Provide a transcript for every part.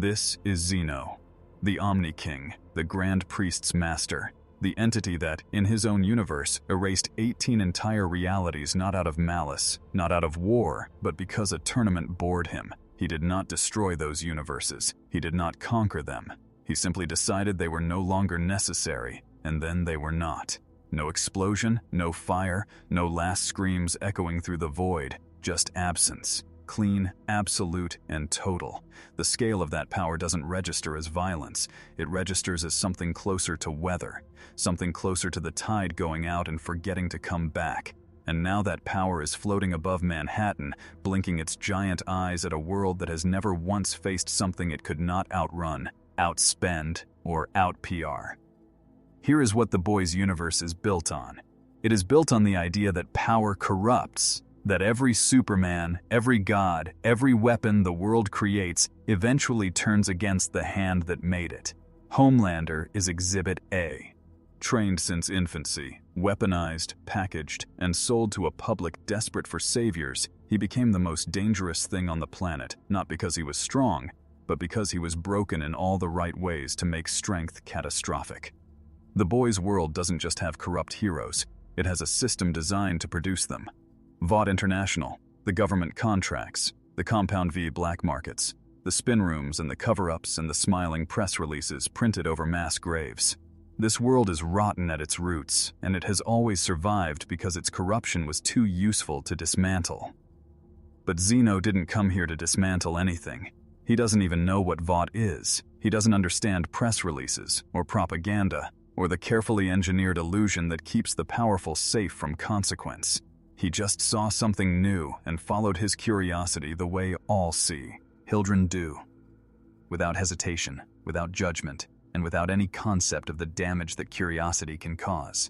This is Zeno, the Omni-King, the Grand Priest's master, the entity that, in his own universe, erased 18 entire realities not out of malice, not out of war, but because a tournament bored him. He did not destroy those universes. He did not conquer them. He simply decided they were no longer necessary, and then they were not. No explosion, no fire, no last screams echoing through the void, just absence. Clean, absolute, and total. The scale of that power doesn't register as violence. It registers as something closer to weather, something closer to the tide going out and forgetting to come back. And now that power is floating above Manhattan, blinking its giant eyes at a world that has never once faced something it could not outrun, outspend, or out-PR. Here is what the boys' universe is built on. It is built on the idea that power corrupts, that every Superman, every god, every weapon the world creates eventually turns against the hand that made it. Homelander is Exhibit A. Trained since infancy, weaponized, packaged, and sold to a public desperate for saviors, he became the most dangerous thing on the planet, not because he was strong, but because he was broken in all the right ways to make strength catastrophic. The boys' world doesn't just have corrupt heroes, it has a system designed to produce them. Vought International, the government contracts, the Compound V black markets, the spin rooms and the cover-ups and the smiling press releases printed over mass graves. This world is rotten at its roots, and it has always survived because its corruption was too useful to dismantle. But Zeno didn't come here to dismantle anything. He doesn't even know what Vought is. He doesn't understand press releases, or propaganda, or the carefully engineered illusion that keeps the powerful safe from consequence. He just saw something new and followed his curiosity the way all see, children do. Without hesitation, without judgment, and without any concept of the damage that curiosity can cause.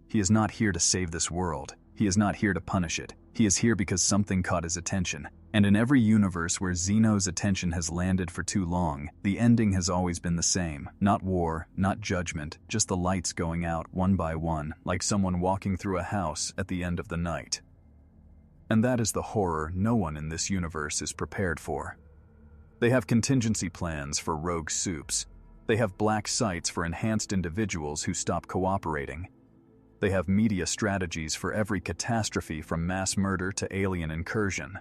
He is not here to save this world. He is not here to punish it. He is here because something caught his attention. And in every universe where Zeno's attention has landed for too long, the ending has always been the same. Not war, not judgment, just the lights going out one by one, like someone walking through a house at the end of the night. And that is the horror no one in this universe is prepared for. They have contingency plans for rogue soups. They have black sites for enhanced individuals who stop cooperating. They have media strategies for every catastrophe from mass murder to alien incursion.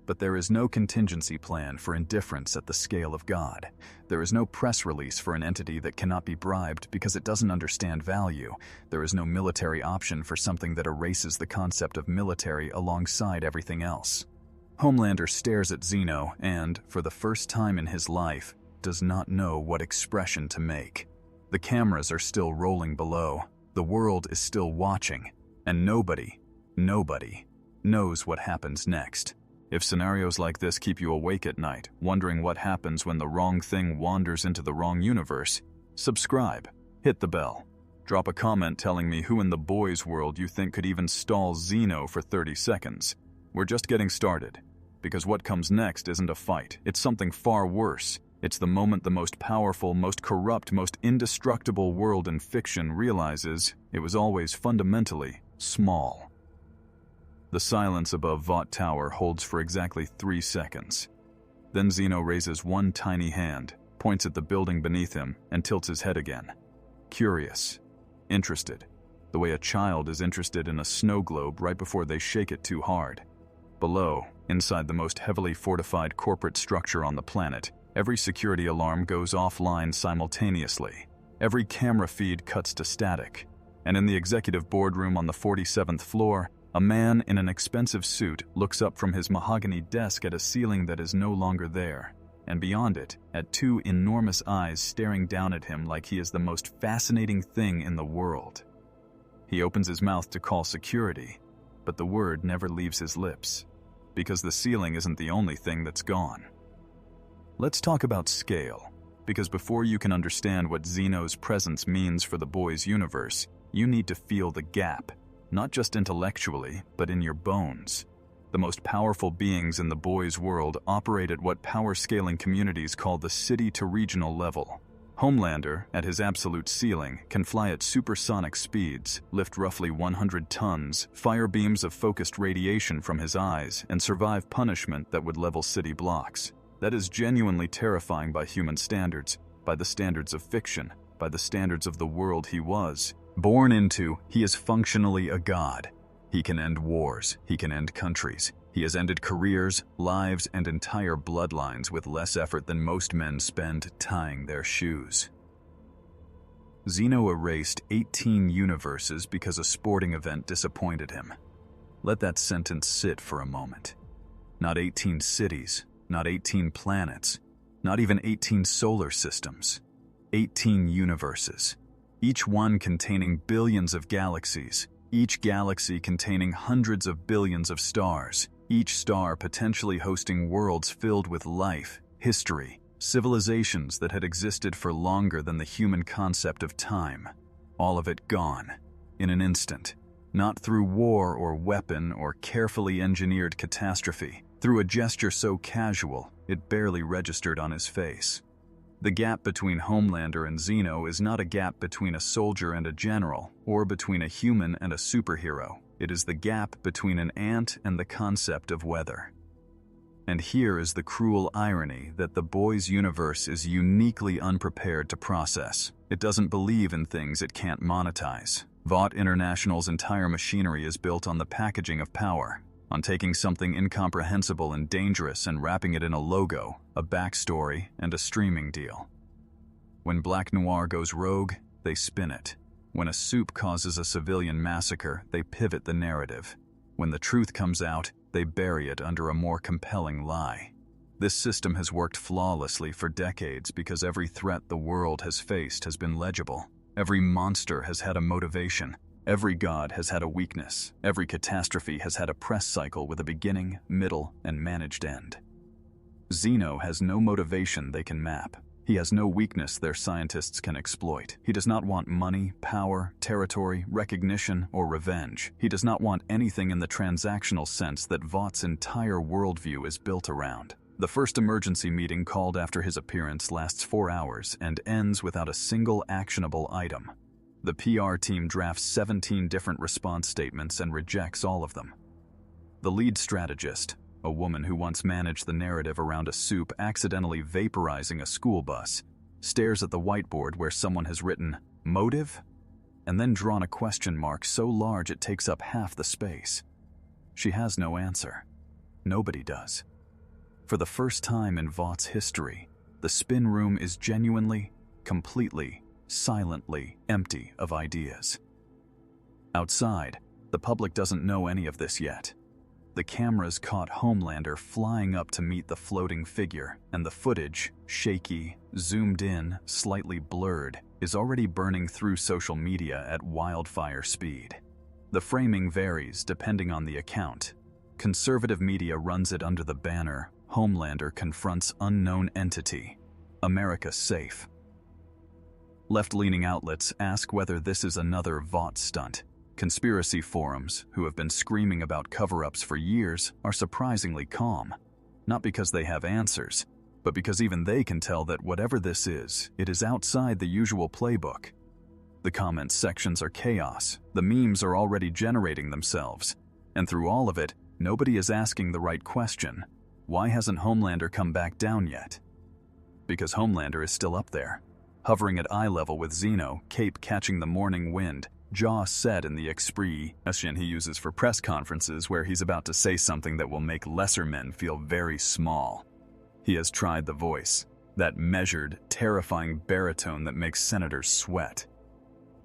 But there is no contingency plan for indifference at the scale of God. There is no press release for an entity that cannot be bribed because it doesn't understand value. There is no military option for something that erases the concept of military alongside everything else. Homelander stares at Zeno and, for the first time in his life, does not know what expression to make. The cameras are still rolling below. The world is still watching. And nobody knows what happens next. If scenarios like this keep you awake at night, wondering what happens when the wrong thing wanders into the wrong universe, subscribe, hit the bell, drop a comment telling me who in the boys' world you think could even stall Zeno for 30 seconds. We're just getting started, because what comes next isn't a fight, it's something far worse. It's the moment the most powerful, most corrupt, most indestructible world in fiction realizes it was always fundamentally small. The silence above Vought Tower holds for exactly 3 seconds. Then Zeno raises one tiny hand, points at the building beneath him, and tilts his head again. Curious, interested, the way a child is interested in a snow globe right before they shake it too hard. Below, inside the most heavily fortified corporate structure on the planet, every security alarm goes offline simultaneously. Every camera feed cuts to static. And in the executive boardroom on the 47th floor, a man in an expensive suit looks up from his mahogany desk at a ceiling that is no longer there, and beyond it, at 2 enormous eyes staring down at him like he is the most fascinating thing in the world. He opens his mouth to call security, but the word never leaves his lips, because the ceiling isn't the only thing that's gone. Let's talk about scale, because before you can understand what Zeno's presence means for the boys' universe, you need to feel the gap. Not just intellectually, but in your bones. The most powerful beings in the boys' world operate at what power-scaling communities call the city-to-regional level. Homelander, at his absolute ceiling, can fly at supersonic speeds, lift roughly 100 tons, fire beams of focused radiation from his eyes, and survive punishment that would level city blocks. That is genuinely terrifying by human standards, by the standards of fiction, by the standards of the world he was born into. He is functionally a god. He can end wars, he can end countries. He has ended careers, lives, and entire bloodlines with less effort than most men spend tying their shoes. Zeno erased 18 universes because a sporting event disappointed him. Let that sentence sit for a moment. Not 18 cities, not 18 planets, not even 18 solar systems. 18 universes, each one containing billions of galaxies, each galaxy containing hundreds of billions of stars, each star potentially hosting worlds filled with life, history, civilizations that had existed for longer than the human concept of time. All of it gone, in an instant. Not through war or weapon or carefully engineered catastrophe, through a gesture so casual it barely registered on his face. The gap between Homelander and Zeno is not a gap between a soldier and a general, or between a human and a superhero. It is the gap between an ant and the concept of weather. And here is the cruel irony that the boy's universe is uniquely unprepared to process. It doesn't believe in things it can't monetize. Vought International's entire machinery is built on the packaging of power, on taking something incomprehensible and dangerous and wrapping it in a logo, a backstory, and a streaming deal. When Black Noir goes rogue, they spin it. When a soup causes a civilian massacre, they pivot the narrative. When the truth comes out, they bury it under a more compelling lie. This system has worked flawlessly for decades because every threat the world has faced has been legible. Every monster has had a motivation. Every god has had a weakness. Every catastrophe has had a press cycle with a beginning, middle, and managed end. Zeno has no motivation they can map. He has no weakness their scientists can exploit. He does not want money, power, territory, recognition, or revenge. He does not want anything in the transactional sense that Vought's entire worldview is built around. The first emergency meeting called after his appearance lasts 4 hours and ends without a single actionable item. The PR team drafts 17 different response statements and rejects all of them. The lead strategist, a woman who once managed the narrative around a soup accidentally vaporizing a school bus, stares at the whiteboard where someone has written, "Motive?" and then drawn a question mark so large it takes up half the space. She has no answer. Nobody does. For the first time in Vought's history, the spin room is genuinely, completely, silently empty of ideas. Outside, the public doesn't know any of this yet. The cameras caught Homelander flying up to meet the floating figure, and the footage, shaky, zoomed in, slightly blurred, is already burning through social media at wildfire speed. The framing varies depending on the account. Conservative media runs it under the banner, "Homelander confronts unknown entity. America safe." Left-leaning outlets ask whether this is another Vought stunt. Conspiracy forums, who have been screaming about cover-ups for years, are surprisingly calm. Not because they have answers, but because even they can tell that whatever this is, it is outside the usual playbook. The comment sections are chaos, the memes are already generating themselves, and through all of it, nobody is asking the right question. Why hasn't Homelander come back down yet? Because Homelander is still up there, hovering at eye level with Zeno, cape catching the morning wind, jaw set in the expression he uses for press conferences where he's about to say something that will make lesser men feel very small. He has tried the voice, that measured, terrifying baritone that makes senators sweat.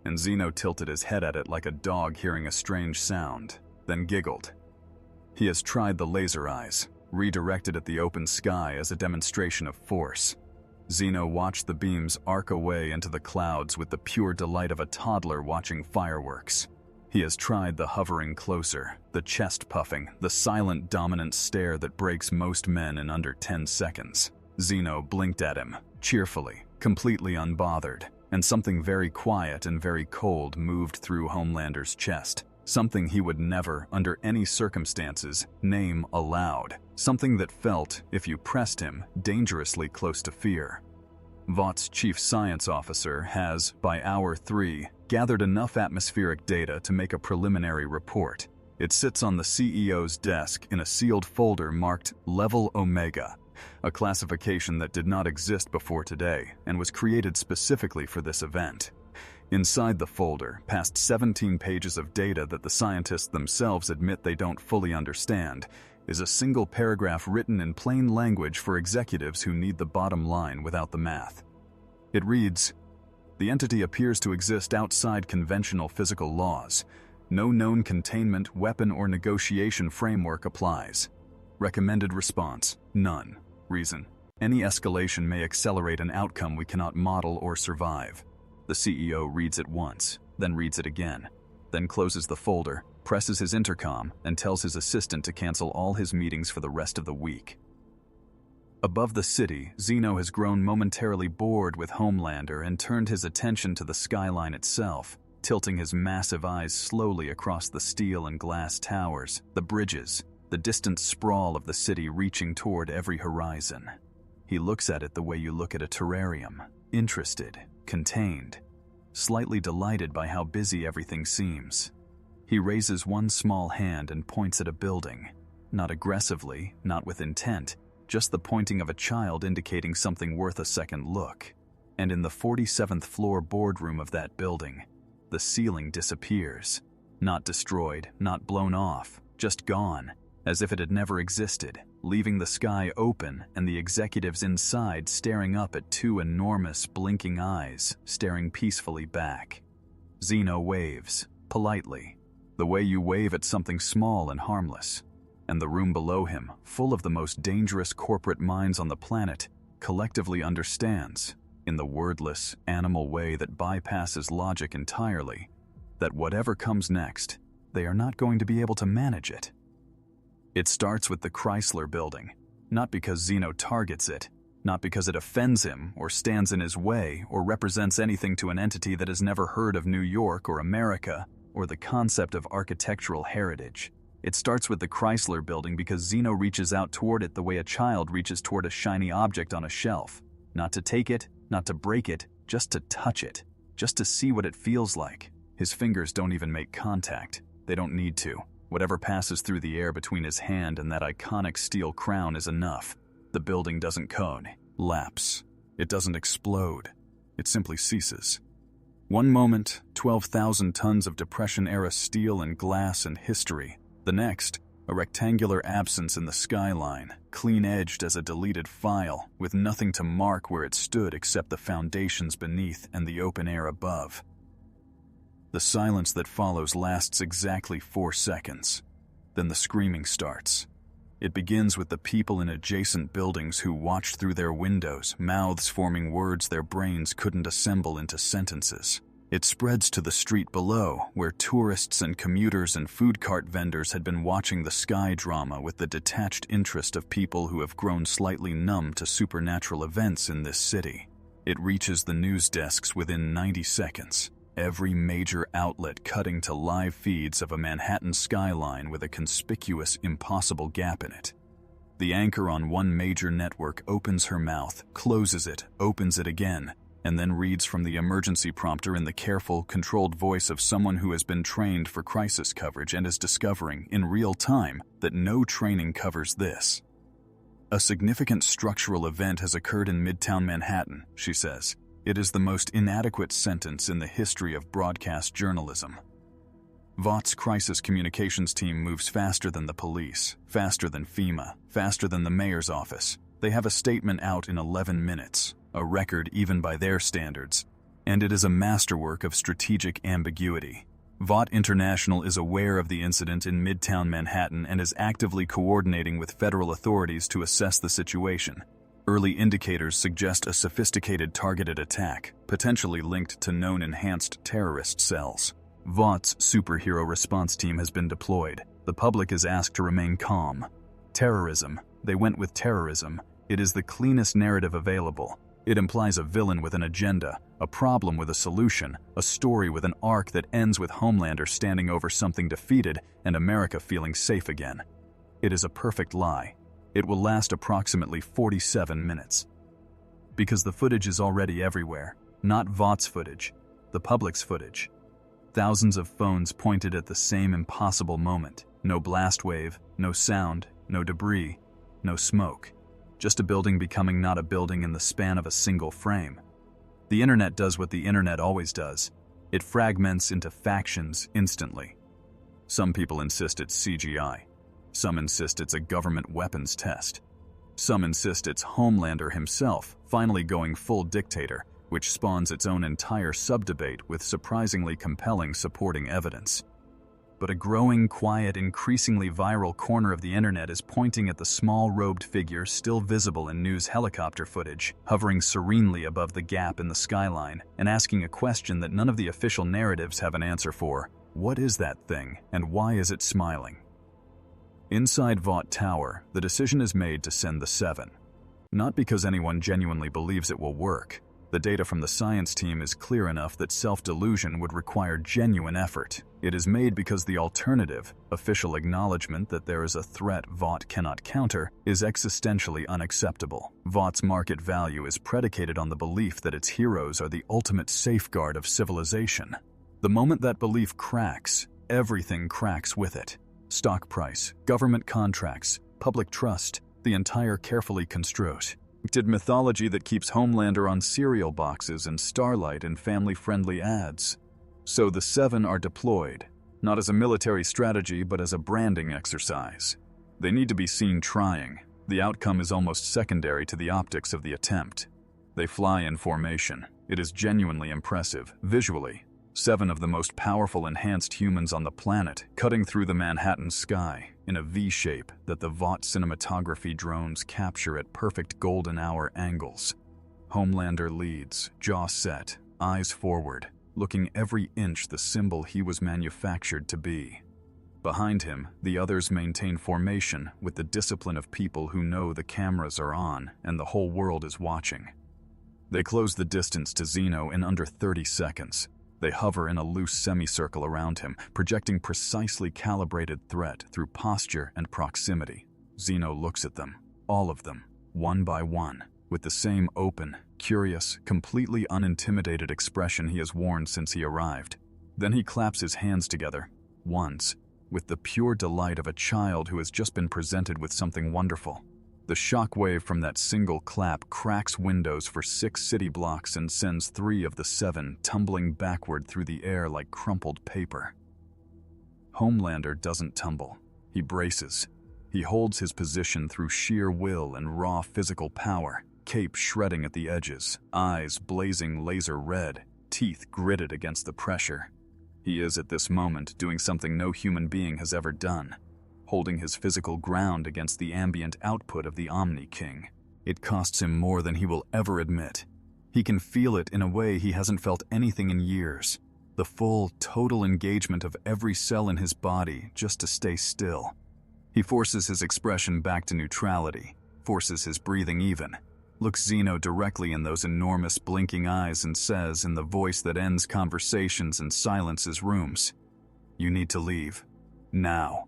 And Zeno tilted his head at it like a dog hearing a strange sound, then giggled. He has tried the laser eyes, redirected at the open sky as a demonstration of force. Zeno watched the beams arc away into the clouds with the pure delight of a toddler watching fireworks. He has tried the hovering closer, the chest puffing, the silent dominant stare that breaks most men in under 10 seconds. Zeno blinked at him, cheerfully, completely unbothered, and something very quiet and very cold moved through Homelander's chest. Something he would never, under any circumstances, name aloud. Something that felt, if you pressed him, dangerously close to fear. Vought's chief science officer has, by hour 3, gathered enough atmospheric data to make a preliminary report. It sits on the CEO's desk in a sealed folder marked Level Omega. a classification that did not exist before today and was created specifically for this event. Inside the folder, past 17 pages of data that the scientists themselves admit they don't fully understand, is a single paragraph written in plain language for executives who need the bottom line without the math. It reads, "The entity appears to exist outside conventional physical laws. No known containment, weapon, or negotiation framework applies. Recommended response, none. Reason, any escalation may accelerate an outcome we cannot model or survive." The CEO reads it once, then reads it again, then closes the folder, presses his intercom, and tells his assistant to cancel all his meetings for the rest of the week. Above the city, Zeno has grown momentarily bored with Homelander and turned his attention to the skyline itself, tilting his massive eyes slowly across the steel and glass towers, the bridges, the distant sprawl of the city reaching toward every horizon. He looks at it the way you look at a terrarium, interested, contained, slightly delighted by how busy everything seems. He raises one small hand and points at a building, not aggressively, not with intent, just the pointing of a child indicating something worth a second look. And in the 47th floor boardroom of that building, the ceiling disappears. Not destroyed, not blown off, just gone, as if it had never existed, leaving the sky open and the executives inside staring up at two enormous, blinking eyes, staring peacefully back. Zeno waves, politely, the way you wave at something small and harmless. And the room below him, full of the most dangerous corporate minds on the planet, collectively understands, in the wordless, animal way that bypasses logic entirely, that whatever comes next, they are not going to be able to manage it. It starts with the Chrysler Building, not because Zeno targets it, not because it offends him or stands in his way or represents anything to an entity that has never heard of New York or America or the concept of architectural heritage. It starts with the Chrysler Building because Zeno reaches out toward it the way a child reaches toward a shiny object on a shelf, not to take it, not to break it, just to touch it, just to see what it feels like. His fingers don't even make contact. They don't need to. Whatever passes through the air between his hand and that iconic steel crown is enough. The building doesn't collapse. It doesn't explode. It simply ceases. One moment, 12,000 tons of Depression-era steel and glass and history. The next, a rectangular absence in the skyline, clean-edged as a deleted file, with nothing to mark where it stood except the foundations beneath and the open air above. The silence that follows lasts exactly 4 seconds. Then the screaming starts. It begins with the people in adjacent buildings who watched through their windows, mouths forming words their brains couldn't assemble into sentences. It spreads to the street below, where tourists and commuters and food cart vendors had been watching the sky drama with the detached interest of people who have grown slightly numb to supernatural events in this city. It reaches the news desks within 90 seconds. Every major outlet cutting to live feeds of a Manhattan skyline with a conspicuous, impossible gap in it. The anchor on one major network opens her mouth, closes it, opens it again, and then reads from the emergency prompter in the careful, controlled voice of someone who has been trained for crisis coverage and is discovering, in real time, that no training covers this. "A significant structural event has occurred in Midtown Manhattan," she says. It is the most inadequate sentence in the history of broadcast journalism. Vought's crisis communications team moves faster than the police, faster than FEMA, faster than the mayor's office. They have a statement out in 11 minutes, a record even by their standards, and it is a masterwork of strategic ambiguity. Vought International is aware of the incident in Midtown Manhattan and is actively coordinating with federal authorities to assess the situation. Early indicators suggest a sophisticated targeted attack, potentially linked to known enhanced terrorist cells. Vought's superhero response team has been deployed. The public is asked to remain calm. Terrorism. They went with terrorism. It is the cleanest narrative available. It implies a villain with an agenda, a problem with a solution, a story with an arc that ends with Homelander standing over something defeated and America feeling safe again. It is a perfect lie. It will last approximately 47 minutes. Because the footage is already everywhere, not Vought's footage, the public's footage. Thousands of phones pointed at the same impossible moment. No blast wave, no sound, no debris, no smoke. just a building becoming not a building in the span of a single frame. The internet does what the internet always does. It fragments into factions instantly. Some people insist it's CGI. Some insist it's a government weapons test. Some insist it's Homelander himself finally going full dictator, which spawns its own entire sub-debate with surprisingly compelling supporting evidence. But a growing, quiet, increasingly viral corner of the internet is pointing at the small robed figure still visible in news helicopter footage, hovering serenely above the gap in the skyline, and asking a question that none of the official narratives have an answer for. What is that thing, and why is it smiling? Inside Vought Tower, the decision is made to send the Seven. Not because anyone genuinely believes it will work. The data from the science team is clear enough that self-delusion would require genuine effort. It is made because the alternative, official acknowledgement that there is a threat Vought cannot counter, is existentially unacceptable. Vought's market value is predicated on the belief that its heroes are the ultimate safeguard of civilization. The moment that belief cracks, everything cracks with it. Stock price, government contracts, public trust, the entire carefully construed mythology that keeps Homelander on cereal boxes and Starlight in family-friendly ads. So the Seven are deployed, not as a military strategy but as a branding exercise. They need to be seen trying. The outcome is almost secondary to the optics of the attempt. They fly in formation. It is genuinely impressive, visually. 7 of the most powerful enhanced humans on the planet, cutting through the Manhattan sky in a V-shape that the Vought cinematography drones capture at perfect golden hour angles. Homelander leads, jaw set, eyes forward, looking every inch the symbol he was manufactured to be. Behind him, the others maintain formation with the discipline of people who know the cameras are on and the whole world is watching. They close the distance to Zeno in under 30 seconds. They hover in a loose semicircle around him, projecting precisely calibrated threat through posture and proximity. Zeno looks at them, all of them, one by one, with the same open, curious, completely unintimidated expression he has worn since he arrived. Then he claps his hands together, once, with the pure delight of a child who has just been presented with something wonderful. The shockwave from that single clap cracks windows for 6 city blocks and sends 3 of the 7 tumbling backward through the air like crumpled paper. Homelander doesn't tumble. He braces. He holds his position through sheer will and raw physical power, cape shredding at the edges, eyes blazing laser red, teeth gritted against the pressure. He is at this moment doing something no human being has ever done. Holding his physical ground against the ambient output of the Omni King. It costs him more than he will ever admit. He can feel it in a way he hasn't felt anything in years. The full, total engagement of every cell in his body just to stay still. He forces his expression back to neutrality, forces his breathing even, looks Zeno directly in those enormous blinking eyes and says in the voice that ends conversations and silences rooms, "You need to leave. Now."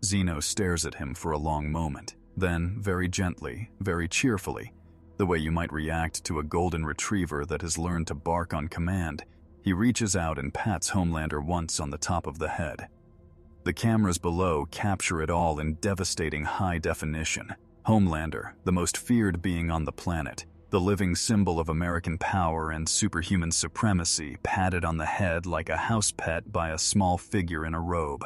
Zeno stares at him for a long moment. Then, very gently, very cheerfully, the way you might react to a golden retriever that has learned to bark on command, he reaches out and pats Homelander once on the top of the head. The cameras below capture it all in devastating high definition. Homelander, the most feared being on the planet, the living symbol of American power and superhuman supremacy, patted on the head like a house pet by a small figure in a robe.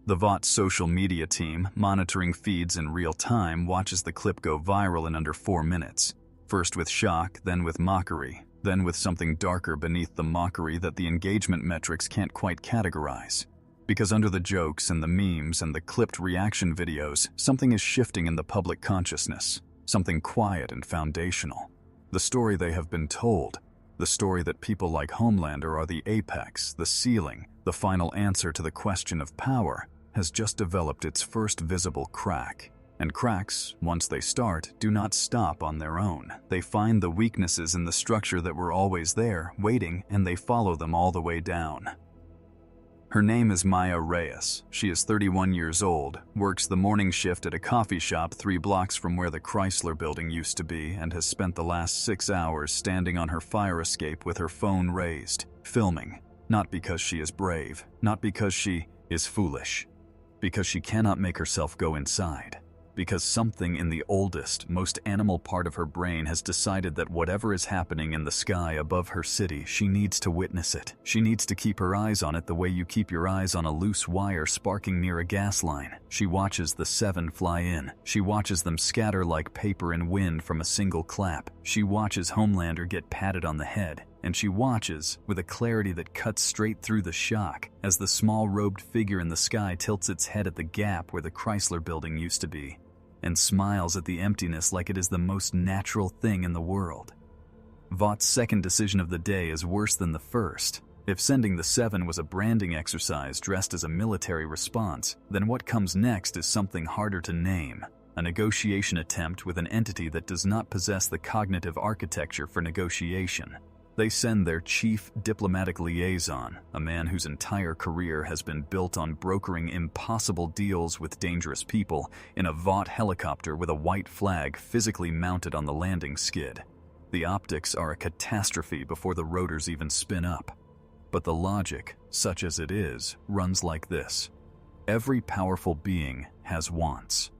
The Vought social media team, monitoring feeds in real time, watches the clip go viral in under 4 minutes. First with shock, then with mockery, then with something darker beneath the mockery that the engagement metrics can't quite categorize. Because under the jokes and the memes and the clipped reaction videos, something is shifting in the public consciousness, something quiet and foundational. The story they have been told, the story that people like Homelander are the apex, the ceiling, the final answer to the question of power, has just developed its first visible crack. And cracks, once they start, do not stop on their own. They find the weaknesses in the structure that were always there, waiting, and they follow them all the way down. Her name is Maya Reyes. She is 31 years old, works the morning shift at a coffee shop 3 blocks from where the Chrysler building used to be, and has spent the last 6 hours standing on her fire escape with her phone raised, filming. Not because she is brave, not because she is foolish. Because she cannot make herself go inside. because something in the oldest, most animal part of her brain has decided that whatever is happening in the sky above her city, she needs to witness it. She needs to keep her eyes on it the way you keep your eyes on a loose wire sparking near a gas line. She watches the 7 fly in. She watches them scatter like paper in wind from a single clap. She watches Homelander get patted on the head. And she watches, with a clarity that cuts straight through the shock, as the small robed figure in the sky tilts its head at the gap where the Chrysler building used to be, and smiles at the emptiness like it is the most natural thing in the world. Vought's second decision of the day is worse than the first. If sending the 7 was a branding exercise dressed as a military response, then what comes next is something harder to name. A negotiation attempt with an entity that does not possess the cognitive architecture for negotiation. They send their chief diplomatic liaison, a man whose entire career has been built on brokering impossible deals with dangerous people, in a Vought helicopter with a white flag physically mounted on the landing skid. The optics are a catastrophe before the rotors even spin up. But the logic, such as it is, runs like this. Every powerful being has wants.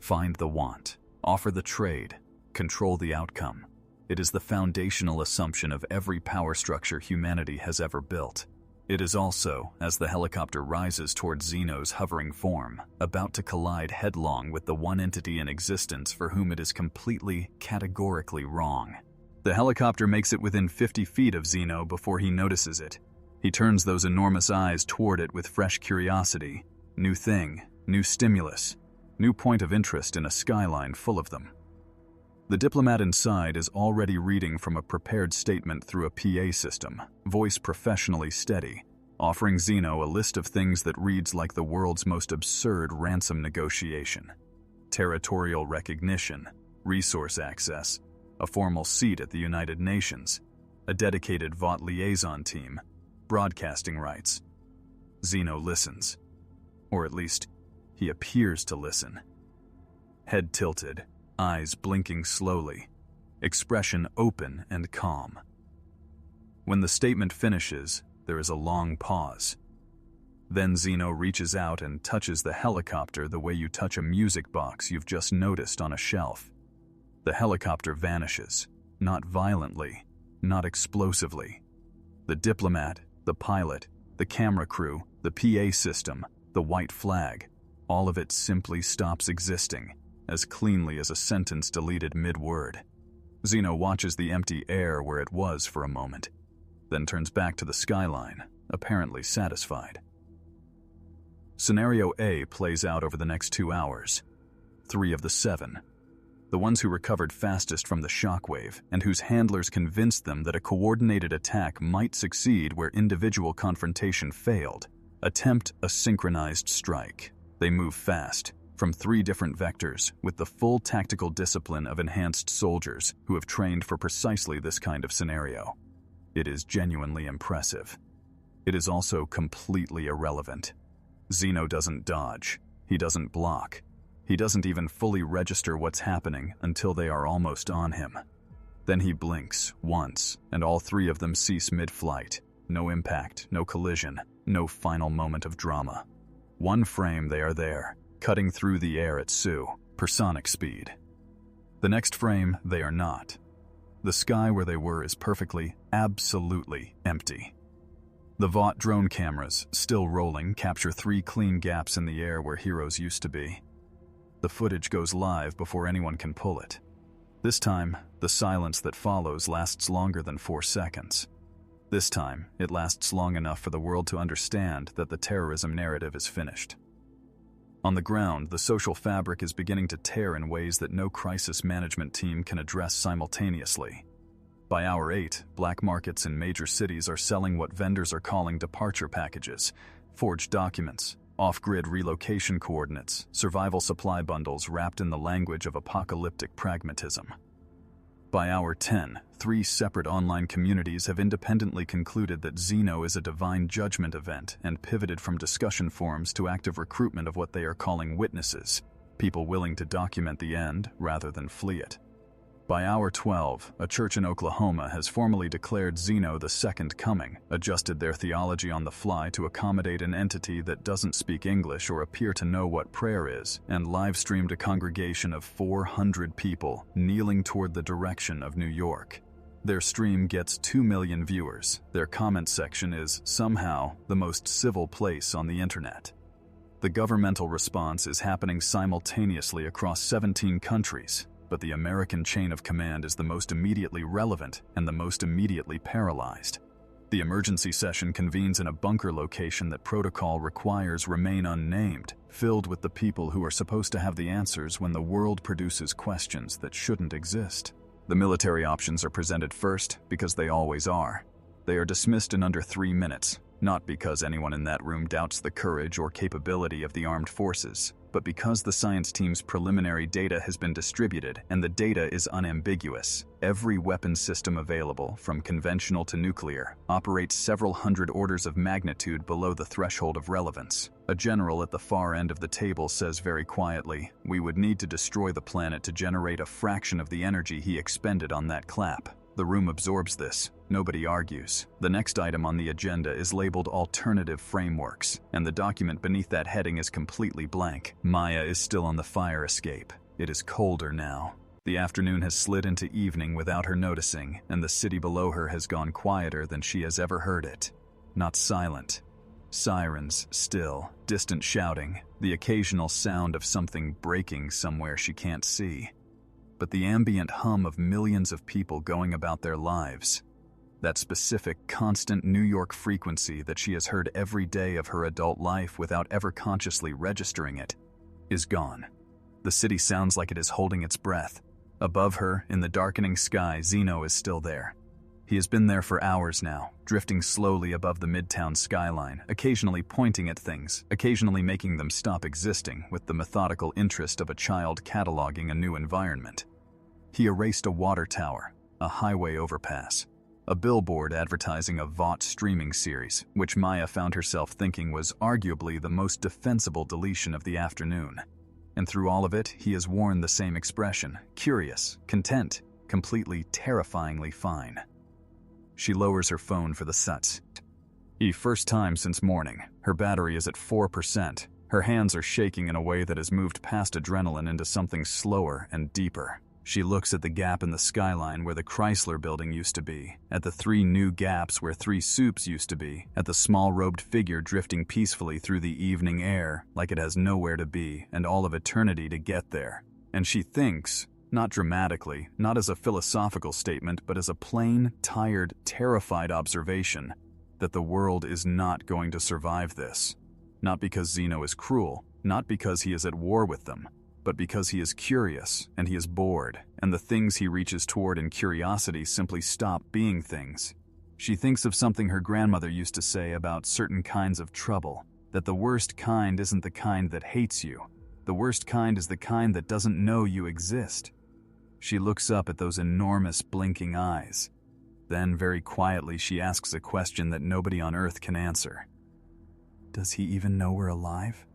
Find the want, offer the trade, control the outcome. It is the foundational assumption of every power structure humanity has ever built. It is also, as the helicopter rises towards Zeno's hovering form, about to collide headlong with the one entity in existence for whom it is completely, categorically wrong. The helicopter makes it within 50 feet of Zeno before he notices it. He turns those enormous eyes toward it with fresh curiosity. New thing, new stimulus, new point of interest in a skyline full of them. The diplomat inside is already reading from a prepared statement through a PA system, voice professionally steady, offering Zeno a list of things that reads like the world's most absurd ransom negotiation. Territorial recognition, resource access, a formal seat at the United Nations, a dedicated Vought liaison team, broadcasting rights. Zeno listens. Or at least, he appears to listen. Head tilted, eyes blinking slowly, expression open and calm. When the statement finishes, there is a long pause. Then Zeno reaches out and touches the helicopter the way you touch a music box you've just noticed on a shelf. The helicopter vanishes, not violently, not explosively. The diplomat, the pilot, the camera crew, the PA system, the white flag, all of it simply stops existing, as cleanly as a sentence deleted mid-word. Zeno watches the empty air where it was for a moment, then turns back to the skyline, apparently satisfied. Scenario A plays out over the next 2 hours. 3 of the 7, the ones who recovered fastest from the shockwave and whose handlers convinced them that a coordinated attack might succeed where individual confrontation failed, attempt a synchronized strike. They move fast, from 3 different vectors, with the full tactical discipline of enhanced soldiers who have trained for precisely this kind of scenario. It is genuinely impressive. It is also completely irrelevant. Zeno doesn't dodge. He doesn't block. He doesn't even fully register what's happening until they are almost on him. Then he blinks once, and all 3 of them cease mid-flight. No impact, no collision, no final moment of drama. One frame they are there, cutting through the air at supersonic speed. The next frame, they are not. The sky where they were is perfectly, absolutely empty. The Vought drone cameras, still rolling, capture 3 clean gaps in the air where heroes used to be. The footage goes live before anyone can pull it. This time, the silence that follows lasts longer than 4 seconds. This time, it lasts long enough for the world to understand that the terrorism narrative is finished. On the ground, the social fabric is beginning to tear in ways that no crisis management team can address simultaneously. By hour 8, black markets in major cities are selling what vendors are calling departure packages, forged documents, off-grid relocation coordinates, survival supply bundles wrapped in the language of apocalyptic pragmatism. By hour 10, 3 separate online communities have independently concluded that Zeno is a divine judgment event and pivoted from discussion forums to active recruitment of what they are calling witnesses, people willing to document the end rather than flee it. By hour 12, a church in Oklahoma has formally declared Zeno the second coming, adjusted their theology on the fly to accommodate an entity that doesn't speak English or appear to know what prayer is, and live-streamed a congregation of 400 people kneeling toward the direction of New York. Their stream gets 2 million viewers. Their comment section is, somehow, the most civil place on the internet. The governmental response is happening simultaneously across 17 countries, but the American chain of command is the most immediately relevant and the most immediately paralyzed. The emergency session convenes in a bunker location that protocol requires remain unnamed, filled with the people who are supposed to have the answers when the world produces questions that shouldn't exist. The military options are presented first because they always are. They are dismissed in under 3 minutes, not because anyone in that room doubts the courage or capability of the armed forces, but because the science team's preliminary data has been distributed and the data is unambiguous. Every weapon system available, from conventional to nuclear, operates several hundred orders of magnitude below the threshold of relevance. A general at the far end of the table says very quietly, "We would need to destroy the planet to generate a fraction of the energy he expended on that clap." The room absorbs this. Nobody argues. The next item on the agenda is labeled Alternative Frameworks, and the document beneath that heading is completely blank. Maya is still on the fire escape. It is colder now. The afternoon has slid into evening without her noticing, and the city below her has gone quieter than she has ever heard it. Not silent. Sirens still, distant shouting, the occasional sound of something breaking somewhere she can't see. But the ambient hum of millions of people going about their lives, that specific, constant New York frequency that she has heard every day of her adult life without ever consciously registering it, is gone. The city sounds like it is holding its breath. Above her, in the darkening sky, Zeno is still there. He has been there for hours now, drifting slowly above the midtown skyline, occasionally pointing at things, occasionally making them stop existing with the methodical interest of a child cataloging a new environment. He erased a water tower, a highway overpass, a billboard advertising a VOT streaming series, which Maya found herself thinking was arguably the most defensible deletion of the afternoon. And through all of it, he has worn the same expression, curious, content, completely terrifyingly fine. She lowers her phone for the suts. First time since morning. Her battery is at 4%. Her hands are shaking in a way that has moved past adrenaline into something slower and deeper. She looks at the gap in the skyline where the Chrysler building used to be, at the 3 new gaps where 3 soups used to be, at the small-robed figure drifting peacefully through the evening air like it has nowhere to be and all of eternity to get there. And she thinks, not dramatically, not as a philosophical statement, but as a plain, tired, terrified observation, that the world is not going to survive this. Not because Zeno is cruel, not because he is at war with them, but because he is curious and he is bored, and the things he reaches toward in curiosity simply stop being things. She thinks of something her grandmother used to say about certain kinds of trouble, that the worst kind isn't the kind that hates you. The worst kind is the kind that doesn't know you exist. She looks up at those enormous blinking eyes. Then, very quietly, she asks a question that nobody on Earth can answer. Does he even know we're alive?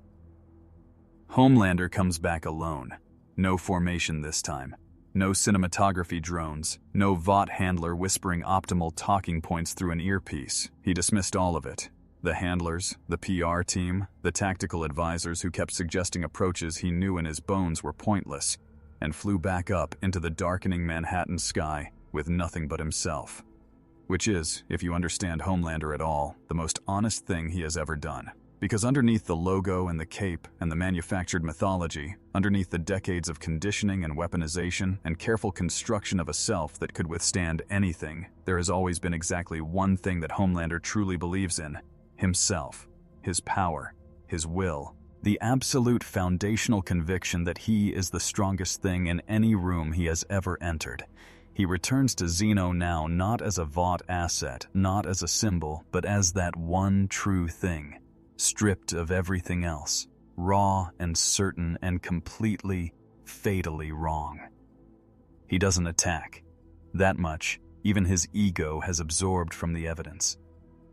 Homelander comes back alone. No formation this time. No cinematography drones. No VOT handler whispering optimal talking points through an earpiece. He dismissed all of it. The handlers, the PR team, the tactical advisors who kept suggesting approaches he knew in his bones were pointless, and flew back up into the darkening Manhattan sky with nothing but himself. Which is, if you understand Homelander at all, the most honest thing he has ever done. Because underneath the logo and the cape and the manufactured mythology, underneath the decades of conditioning and weaponization and careful construction of a self that could withstand anything, there has always been exactly one thing that Homelander truly believes in: himself, his power, his will, the absolute foundational conviction that he is the strongest thing in any room he has ever entered. He returns to Zeno now not as a VOT asset, not as a symbol, but as that one true thing, stripped of everything else, raw and certain and completely, fatally wrong. He doesn't attack. That much, even his ego has absorbed from the evidence.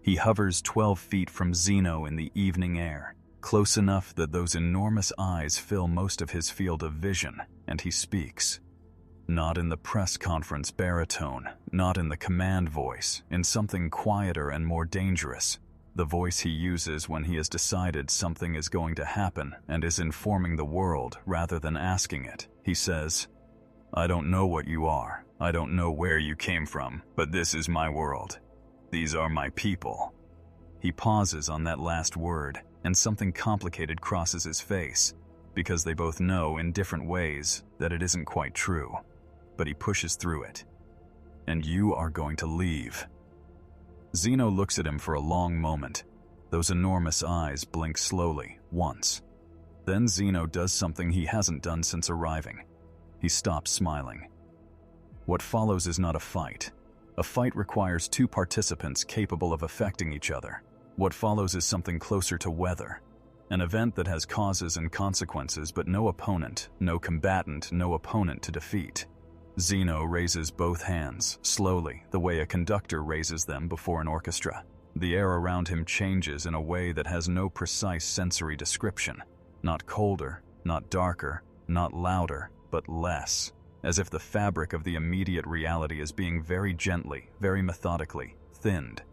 He hovers 12 feet from Zeno in the evening air, close enough that those enormous eyes fill most of his field of vision, and he speaks. Not in the press conference baritone, not in the command voice, in something quieter and more dangerous. The voice he uses when he has decided something is going to happen and is informing the world rather than asking it. He says, "I don't know what you are. I don't know where you came from, but this is my world. These are my people." He pauses on that last word, and something complicated crosses his face, because they both know in different ways that it isn't quite true. But he pushes through it. "And you are going to leave." Zeno looks at him for a long moment. Those enormous eyes blink slowly, once. Then Zeno does something he hasn't done since arriving. He stops smiling. What follows is not a fight. A fight requires two participants capable of affecting each other. What follows is something closer to weather. An event that has causes and consequences, but no opponent, no combatant, no opponent to defeat. Zeno raises both hands, slowly, the way a conductor raises them before an orchestra. The air around him changes in a way that has no precise sensory description. Not colder, not darker, not louder, but less. As if the fabric of the immediate reality is being very gently, very methodically, thinned.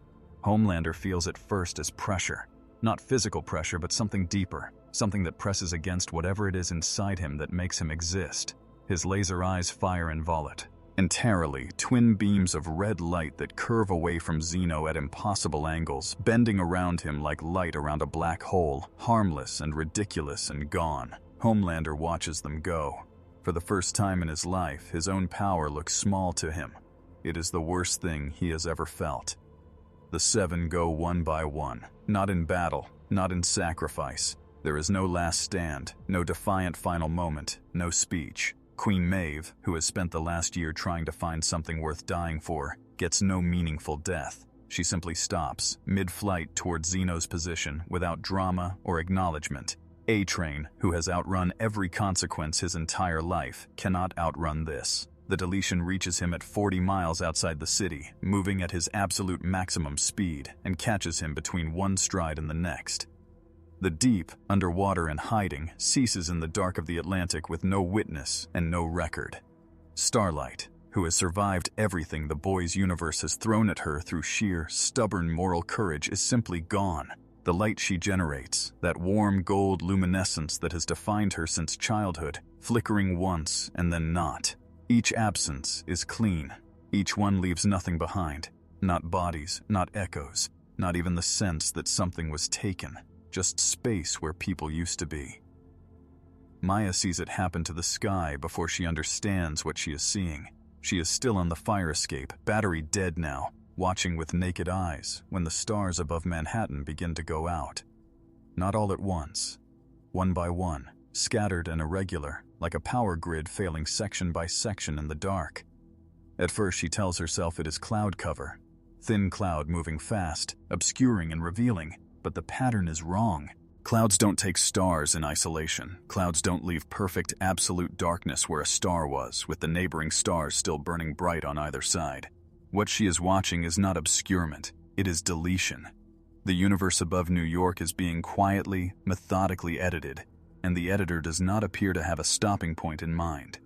Homelander feels it first as pressure. Not physical pressure, but something deeper. Something that presses against whatever it is inside him that makes him exist. His laser eyes fire involuntarily, twin beams of red light that curve away from Zeno at impossible angles, bending around him like light around a black hole, harmless and ridiculous and gone. Homelander watches them go. For the first time in his life, his own power looks small to him. It is the worst thing he has ever felt. The seven go one by one, not in battle, not in sacrifice. There is no last stand, no defiant final moment, no speech. Queen Maeve, who has spent the last year trying to find something worth dying for, gets no meaningful death. She simply stops, mid-flight toward Zeno's position, without drama or acknowledgement. A-Train, who has outrun every consequence his entire life, cannot outrun this. The deletion reaches him at 40 miles outside the city, moving at his absolute maximum speed, and catches him between one stride and the next. The deep, underwater and hiding, ceases in the dark of the Atlantic with no witness and no record. Starlight, who has survived everything the boy's universe has thrown at her through sheer, stubborn moral courage, is simply gone. The light she generates, that warm gold luminescence that has defined her since childhood, flickering once and then not. Each absence is clean. Each one leaves nothing behind. Not bodies, not echoes, not even the sense that something was taken. Just space where people used to be. Maya sees it happen to the sky before she understands what she is seeing. She is still on the fire escape, battery dead now, watching with naked eyes when the stars above Manhattan begin to go out. Not all at once. One by one, scattered and irregular, like a power grid failing section by section in the dark. At first she tells herself it is cloud cover. Thin cloud moving fast, obscuring and revealing. But the pattern is wrong. Clouds don't take stars in isolation. Clouds don't leave perfect, absolute darkness where a star was, with the neighboring stars still burning bright on either side. What she is watching is not obscurement, it is deletion. The universe above New York is being quietly, methodically edited, and the editor does not appear to have a stopping point in mind.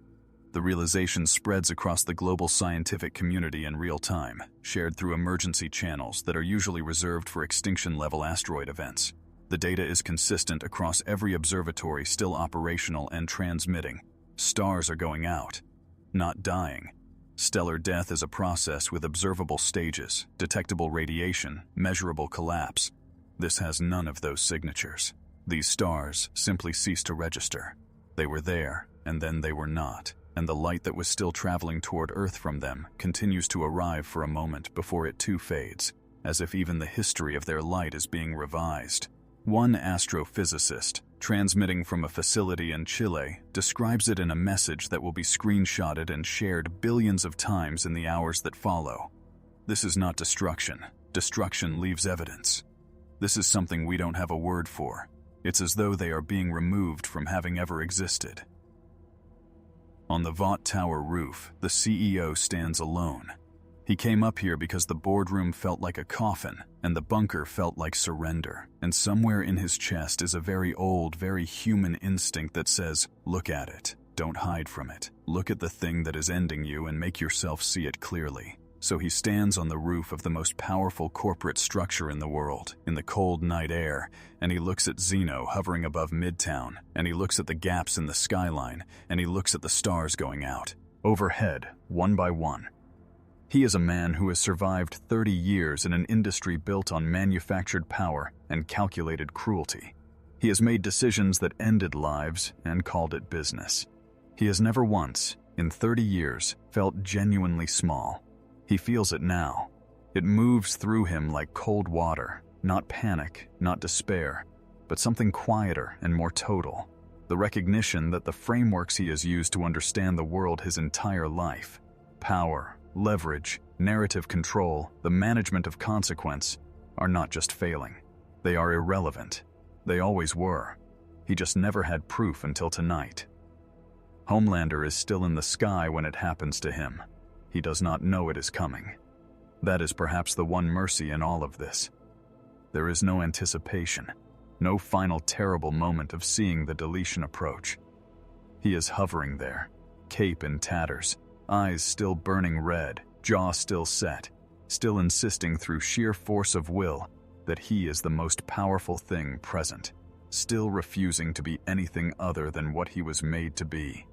The realization spreads across the global scientific community in real time, shared through emergency channels that are usually reserved for extinction-level asteroid events. The data is consistent across every observatory still operational and transmitting. Stars are going out, not dying. Stellar death is a process with observable stages, detectable radiation, measurable collapse. This has none of those signatures. These stars simply cease to register. They were there, and then they were not. And the light that was still traveling toward Earth from them continues to arrive for a moment before it too fades, as if even the history of their light is being revised. One astrophysicist, transmitting from a facility in Chile, describes it in a message that will be screenshotted and shared billions of times in the hours that follow. This is not destruction. Destruction leaves evidence. This is something we don't have a word for. It's as though they are being removed from having ever existed. On the Vought Tower roof, the CEO stands alone. He came up here because the boardroom felt like a coffin, and the bunker felt like surrender. And somewhere in his chest is a very old, very human instinct that says, look at it. Don't hide from it. Look at the thing that is ending you and make yourself see it clearly. So he stands on the roof of the most powerful corporate structure in the world, in the cold night air, and he looks at Zeno hovering above Midtown, and he looks at the gaps in the skyline, and he looks at the stars going out, overhead, one by one. He is a man who has survived 30 years in an industry built on manufactured power and calculated cruelty. He has made decisions that ended lives and called it business. He has never once, in 30 years, felt genuinely small. He feels it now. It moves through him like cold water, not panic, not despair, but something quieter and more total. The recognition that the frameworks he has used to understand the world his entire life, power, leverage, narrative control, the management of consequence, are not just failing. They are irrelevant. They always were. He just never had proof until tonight. Homelander is still in the sky when it happens to him. He does not know it is coming. That is perhaps the one mercy in all of this. There is no anticipation, no final terrible moment of seeing the deletion approach. He is hovering there, cape in tatters, eyes still burning red, jaw still set, still insisting through sheer force of will that he is the most powerful thing present, still refusing to be anything other than what he was made to be.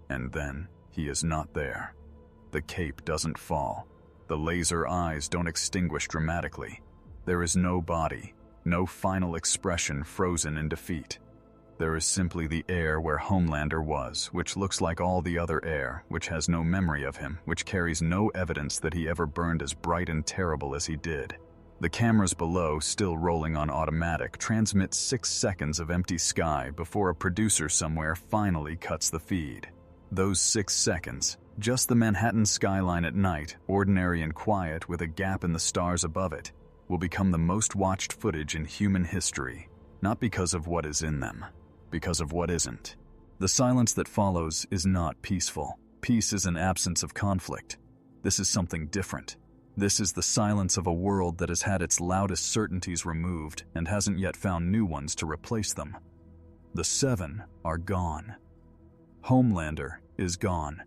And then he is not there. The cape doesn't fall. The laser eyes don't extinguish dramatically. There is no body, no final expression frozen in defeat. There is simply the air where Homelander was, which looks like all the other air, which has no memory of him, which carries no evidence that he ever burned as bright and terrible as he did. The cameras below, still rolling on automatic, transmit 6 seconds of empty sky before a producer somewhere finally cuts the feed. Those 6 seconds, just the Manhattan skyline at night, ordinary and quiet with a gap in the stars above it, will become the most watched footage in human history, not because of what is in them, because of what isn't. The silence that follows is not peaceful. Peace is an absence of conflict. This is something different. This is the silence of a world that has had its loudest certainties removed and hasn't yet found new ones to replace them. The 7 are gone. Homelander is gone.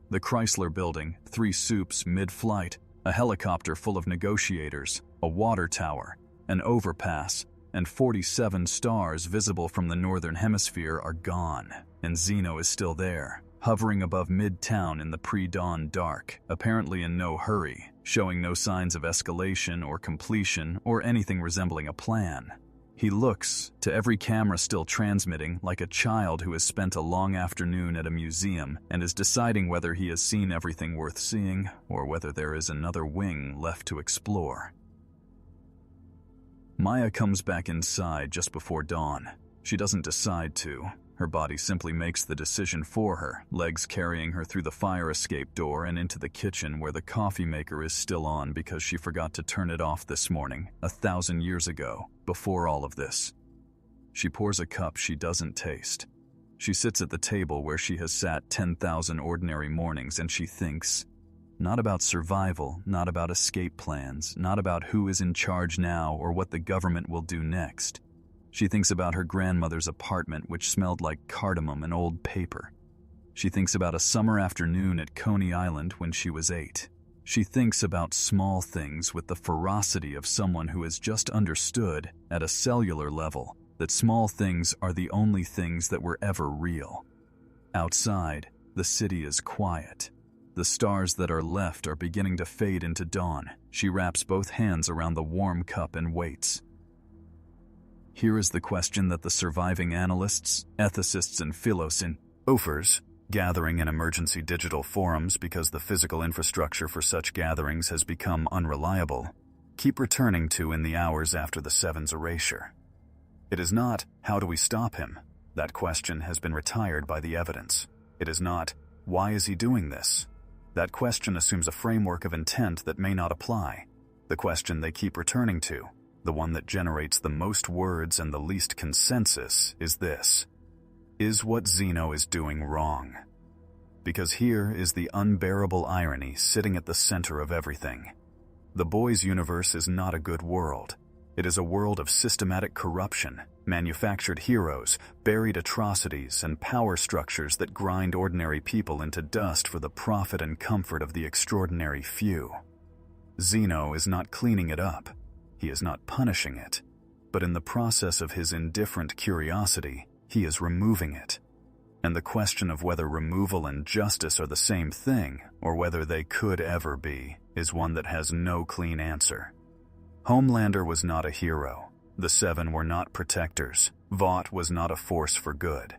The Chrysler Building, 3 soups mid-flight, a helicopter full of negotiators, a water tower, an overpass, and 47 stars visible from the northern hemisphere are gone, and Zeno is still there, hovering above Midtown in the pre-dawn dark, apparently in no hurry, showing no signs of escalation or completion or anything resembling a plan. He looks, to every camera still transmitting, like a child who has spent a long afternoon at a museum and is deciding whether he has seen everything worth seeing or whether there is another wing left to explore. Maya comes back inside just before dawn. She doesn't decide to. Her body simply makes the decision for her, legs carrying her through the fire escape door and into the kitchen where the coffee maker is still on because she forgot to turn it off this morning, 1,000 years ago, before all of this. She pours a cup she doesn't taste. She sits at the table where she has sat 10,000 ordinary mornings and she thinks, not about survival, not about escape plans, not about who is in charge now or what the government will do next. She thinks about her grandmother's apartment, which smelled like cardamom and old paper. She thinks about a summer afternoon at Coney Island when she was 8. She thinks about small things with the ferocity of someone who has just understood, at a cellular level, that small things are the only things that were ever real. Outside, the city is quiet. The stars that are left are beginning to fade into dawn. She wraps both hands around the warm cup and waits. Here is the question that the surviving analysts, ethicists, and philosophers, gathering in emergency digital forums because the physical infrastructure for such gatherings has become unreliable, keep returning to in the hours after the 7's erasure. It is not, how do we stop him? That question has been retired by the evidence. It is not, why is he doing this? That question assumes a framework of intent that may not apply. The question they keep returning to, the one that generates the most words and the least consensus, is this. Is what Zeno is doing wrong? Because here is the unbearable irony sitting at the center of everything. The boys' universe is not a good world. It is a world of systematic corruption, manufactured heroes, buried atrocities, and power structures that grind ordinary people into dust for the profit and comfort of the extraordinary few. Zeno is not cleaning it up. He is not punishing it. But in the process of his indifferent curiosity, he is removing it. And the question of whether removal and justice are the same thing, or whether they could ever be, is one that has no clean answer. Homelander was not a hero. The Seven were not protectors. Vought was not a force for good.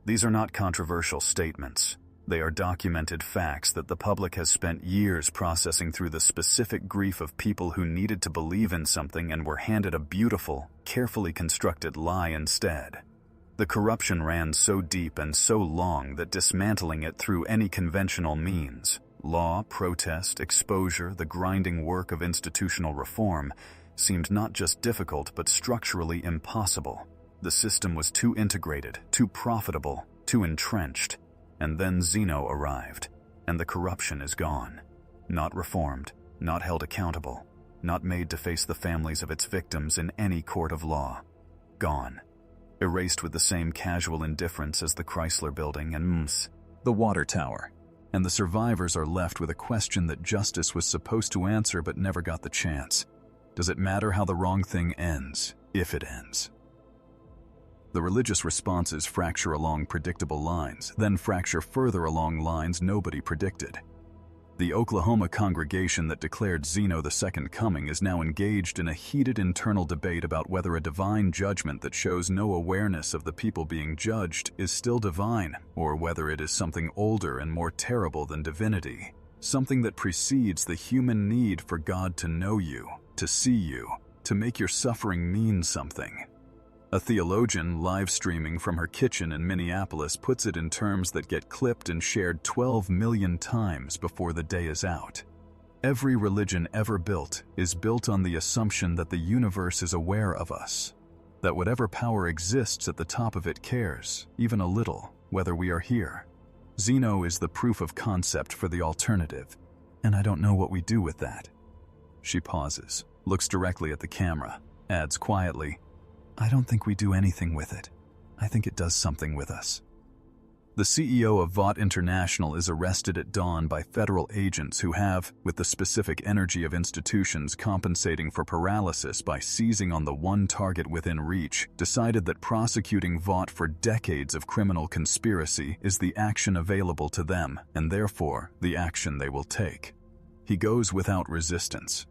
These are not controversial statements. They are documented facts that the public has spent years processing through the specific grief of people who needed to believe in something and were handed a beautiful, carefully constructed lie instead. The corruption ran so deep and so long that dismantling it through any conventional means, law, protest, exposure, the grinding work of institutional reform, seemed not just difficult but structurally impossible. The system was too integrated, too profitable, too entrenched. And then Zeno arrived, and the corruption is gone. Not reformed, not held accountable, not made to face the families of its victims in any court of law. Gone. Erased with the same casual indifference as the Chrysler Building and the water tower. And the survivors are left with a question that justice was supposed to answer but never got the chance. Does it matter how the wrong thing ends, if it ends? The religious responses fracture along predictable lines, then fracture further along lines nobody predicted. The Oklahoma congregation that declared Zeno the Second Coming is now engaged in a heated internal debate about whether a divine judgment that shows no awareness of the people being judged is still divine, or whether it is something older and more terrible than divinity, something that precedes the human need for God to know you, to see you, to make your suffering mean something. A theologian live streaming from her kitchen in Minneapolis puts it in terms that get clipped and shared 12 million times before the day is out. Every religion ever built is built on the assumption that the universe is aware of us, that whatever power exists at the top of it cares, even a little, whether we are here. Zeno is the proof of concept for the alternative, and I don't know what we do with that. She pauses, looks directly at the camera, adds quietly, I don't think we do anything with it. I think it does something with us. The CEO of Vought International is arrested at dawn by federal agents who have, with the specific energy of institutions compensating for paralysis by seizing on the one target within reach, decided that prosecuting Vought for decades of criminal conspiracy is the action available to them, and therefore the action they will take. He goes without resistance.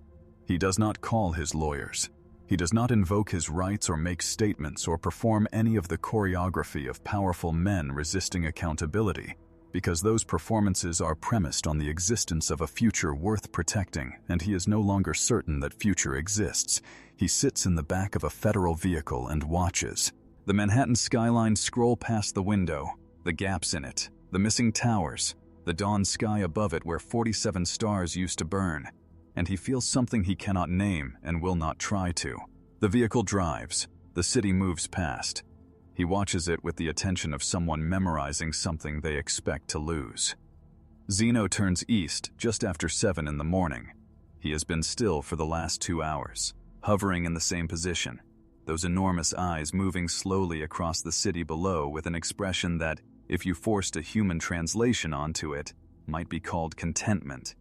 He does not call his lawyers. He does not invoke his rights or make statements or perform any of the choreography of powerful men resisting accountability, because those performances are premised on the existence of a future worth protecting, and he is no longer certain that future exists. He sits in the back of a federal vehicle and watches. The Manhattan skyline scroll past the window, the gaps in it, the missing towers, the dawn sky above it where 47 stars used to burn. And he feels something he cannot name and will not try to. The vehicle drives. The city moves past. He watches it with the attention of someone memorizing something they expect to lose. Zeno turns east just after 7 in the morning. He has been still for the last 2 hours, hovering in the same position, those enormous eyes moving slowly across the city below with an expression that, if you forced a human translation onto it, might be called contentment.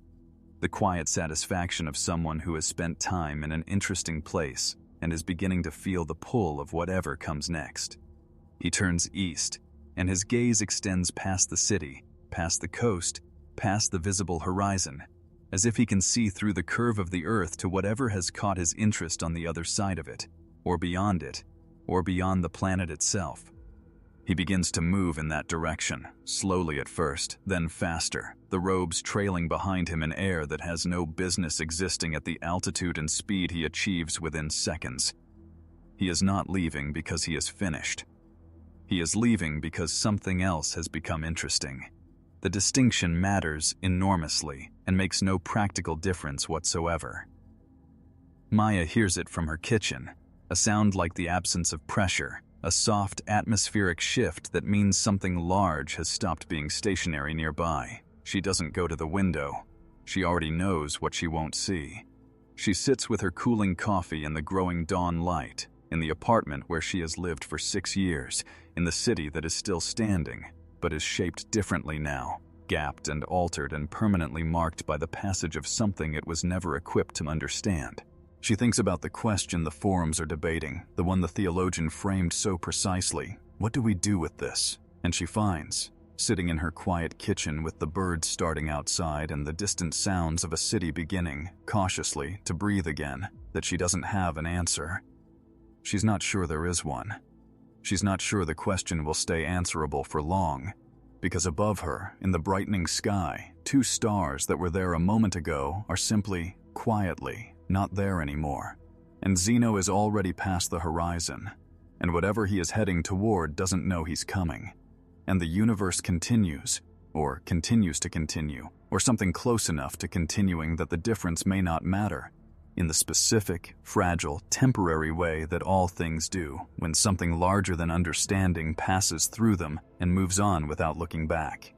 The quiet satisfaction of someone who has spent time in an interesting place and is beginning to feel the pull of whatever comes next. He turns east, and his gaze extends past the city, past the coast, past the visible horizon, as if he can see through the curve of the earth to whatever has caught his interest on the other side of it, or beyond the planet itself. He begins to move in that direction, slowly at first, then faster, the robes trailing behind him in air that has no business existing at the altitude and speed he achieves within seconds. He is not leaving because he is finished. He is leaving because something else has become interesting. The distinction matters enormously and makes no practical difference whatsoever. Maya hears it from her kitchen, a sound like the absence of pressure, a soft atmospheric shift that means something large has stopped being stationary nearby. She doesn't go to the window. She already knows what she won't see. She sits with her cooling coffee in the growing dawn light, in the apartment where she has lived for 6 years, in the city that is still standing, but is shaped differently now, gapped and altered and permanently marked by the passage of something it was never equipped to understand. She thinks about the question the forums are debating, the one the theologian framed so precisely. What do we do with this? And she finds, sitting in her quiet kitchen with the birds starting outside and the distant sounds of a city beginning, cautiously, to breathe again, that she doesn't have an answer. She's not sure there is one. She's not sure the question will stay answerable for long, because above her, in the brightening sky, 2 stars that were there a moment ago are simply, quietly, not there anymore. And Zeno is already past the horizon, and whatever he is heading toward doesn't know he's coming. And the universe continues, or continues to continue, or something close enough to continuing that the difference may not matter, in the specific, fragile, temporary way that all things do when something larger than understanding passes through them and moves on without looking back.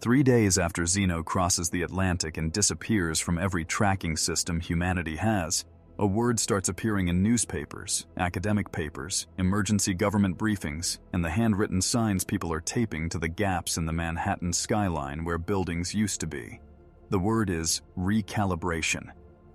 3 days after Zeno crosses the Atlantic and disappears from every tracking system humanity has, a word starts appearing in newspapers, academic papers, emergency government briefings, and the handwritten signs people are taping to the gaps in the Manhattan skyline where buildings used to be. The word is recalibration.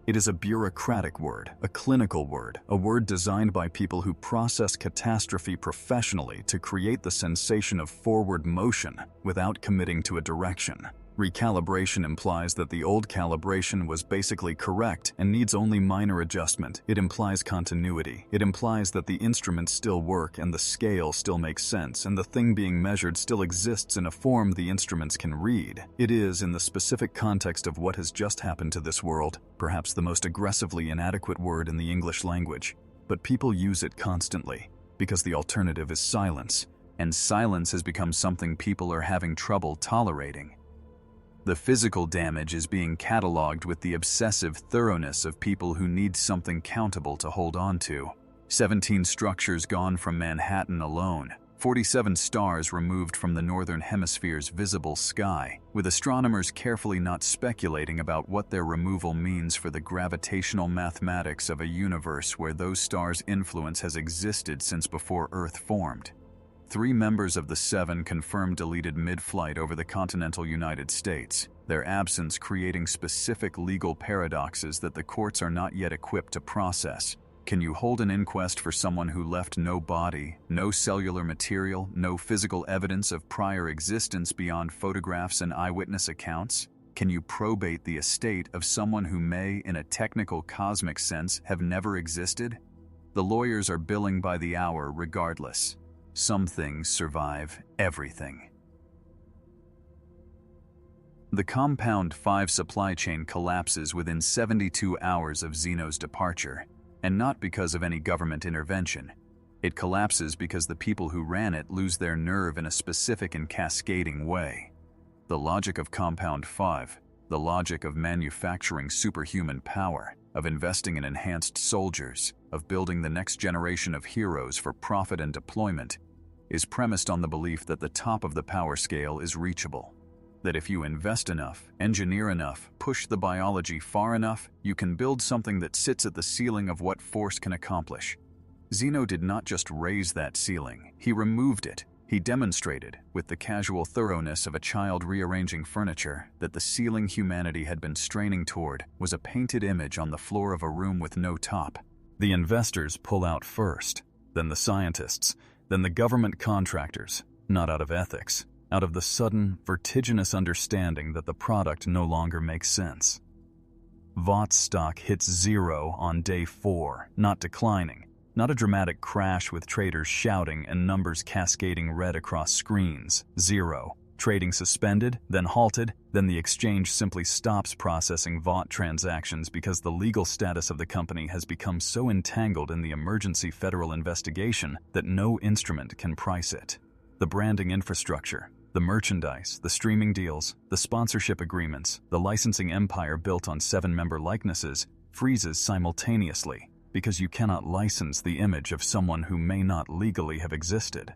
It is a bureaucratic word, a clinical word, a word designed by people who process catastrophe professionally to create the sensation of forward motion without committing to a direction. Recalibration implies that the old calibration was basically correct and needs only minor adjustment. It implies continuity. It implies that the instruments still work and the scale still makes sense and the thing being measured still exists in a form the instruments can read. It is, in the specific context of what has just happened to this world, perhaps the most aggressively inadequate word in the English language. But people use it constantly, because the alternative is silence, and silence has become something people are having trouble tolerating. The physical damage is being cataloged with the obsessive thoroughness of people who need something countable to hold on to. 17 structures gone from Manhattan alone, 47 stars removed from the northern hemisphere's visible sky, with astronomers carefully not speculating about what their removal means for the gravitational mathematics of a universe where those stars' influence has existed since before Earth formed. 3 members of the 7 confirmed deleted mid-flight over the continental United States, their absence creating specific legal paradoxes that the courts are not yet equipped to process. Can you hold an inquest for someone who left no body, no cellular material, no physical evidence of prior existence beyond photographs and eyewitness accounts? Can you probate the estate of someone who may, in a technical cosmic sense, have never existed? The lawyers are billing by the hour regardless. Some things survive everything. The Compound 5 supply chain collapses within 72 hours of Zeno's departure, and not because of any government intervention. It collapses because the people who ran it lose their nerve in a specific and cascading way. The logic of Compound 5, the logic of manufacturing superhuman power, of investing in enhanced soldiers, of building the next generation of heroes for profit and deployment, is premised on the belief that the top of the power scale is reachable. That if you invest enough, engineer enough, push the biology far enough, you can build something that sits at the ceiling of what force can accomplish. Zeno did not just raise that ceiling, he removed it. He demonstrated, with the casual thoroughness of a child rearranging furniture, that the ceiling humanity had been straining toward was a painted image on the floor of a room with no top. The investors pull out first, then the scientists, then the government contractors, not out of ethics, out of the sudden, vertiginous understanding that the product no longer makes sense. Vaught's stock hits 0 on day 4, not declining, not a dramatic crash with traders shouting and numbers cascading red across screens, 0. Trading suspended, then halted, then the exchange simply stops processing Vaught transactions because the legal status of the company has become so entangled in the emergency federal investigation that no instrument can price it. The branding infrastructure, the merchandise, the streaming deals, the sponsorship agreements, the licensing empire built on 7-member likenesses freezes simultaneously because you cannot license the image of someone who may not legally have existed.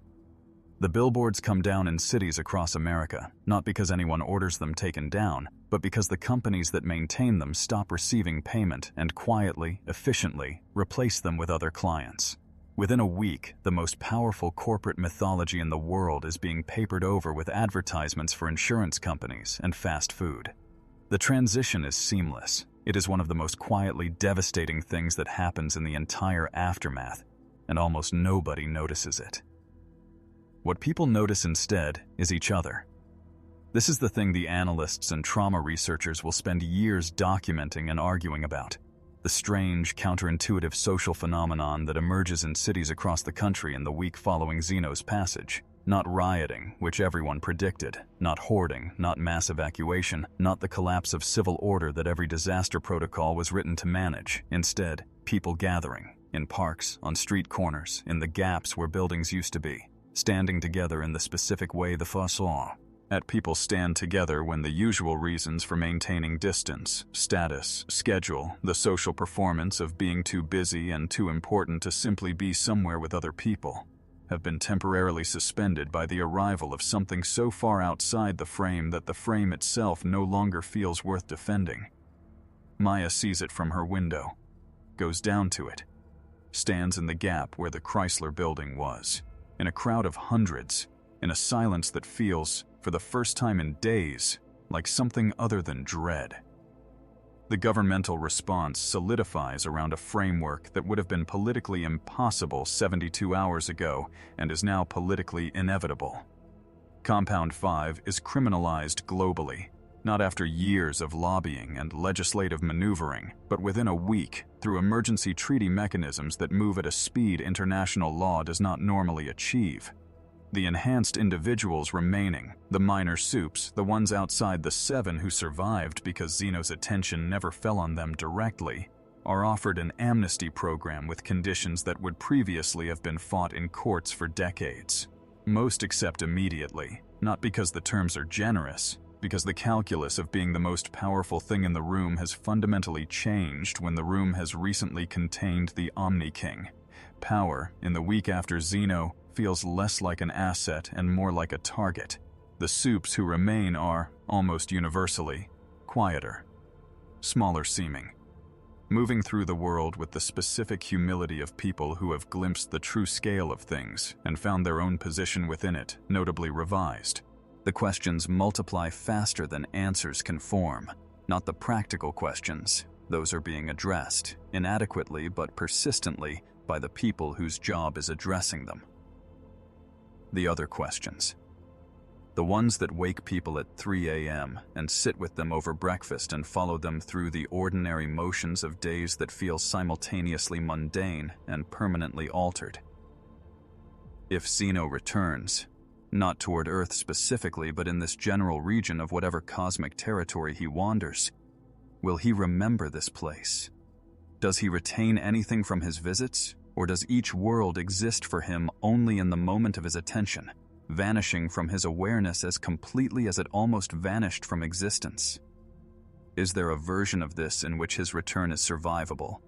The billboards come down in cities across America, not because anyone orders them taken down, but because the companies that maintain them stop receiving payment and quietly, efficiently, replace them with other clients. Within a week, the most powerful corporate mythology in the world is being papered over with advertisements for insurance companies and fast food. The transition is seamless. It is one of the most quietly devastating things that happens in the entire aftermath, and almost nobody notices it. What people notice instead is each other. This is the thing the analysts and trauma researchers will spend years documenting and arguing about. The strange, counterintuitive social phenomenon that emerges in cities across the country in the week following Zeno's passage. Not rioting, which everyone predicted, not hoarding, not mass evacuation, not the collapse of civil order that every disaster protocol was written to manage. Instead, people gathering, in parks, on street corners, in the gaps where buildings used to be, standing together in the specific way the façon. At people stand together when the usual reasons for maintaining distance, status, schedule, the social performance of being too busy and too important to simply be somewhere with other people, have been temporarily suspended by the arrival of something so far outside the frame that the frame itself no longer feels worth defending. Maya sees it from her window, goes down to it, stands in the gap where the Chrysler building was, in a crowd of hundreds, in a silence that feels, for the first time in days, like something other than dread. The governmental response solidifies around a framework that would have been politically impossible 72 hours ago and is now politically inevitable. Compound 5 is criminalized globally, not after years of lobbying and legislative maneuvering, but within a week through emergency treaty mechanisms that move at a speed international law does not normally achieve. The enhanced individuals remaining, the minor soups, the ones outside the 7 who survived because Zeno's attention never fell on them directly, are offered an amnesty program with conditions that would previously have been fought in courts for decades. Most accept immediately, not because the terms are generous, because the calculus of being the most powerful thing in the room has fundamentally changed when the room has recently contained the Omni King. Power, in the week after Zeno, feels less like an asset and more like a target. The soups who remain are, almost universally, quieter, smaller seeming, moving through the world with the specific humility of people who have glimpsed the true scale of things and found their own position within it, notably revised. The questions multiply faster than answers can form, not the practical questions. Those are being addressed, inadequately but persistently, by the people whose job is addressing them. The other questions. The ones that wake people at 3 a.m. and sit with them over breakfast and follow them through the ordinary motions of days that feel simultaneously mundane and permanently altered. If Zeno returns, not toward Earth specifically, but in this general region of whatever cosmic territory he wanders, will he remember this place? Does he retain anything from his visits? Or does each world exist for him only in the moment of his attention, vanishing from his awareness as completely as it almost vanished from existence? Is there a version of this in which his return is survivable,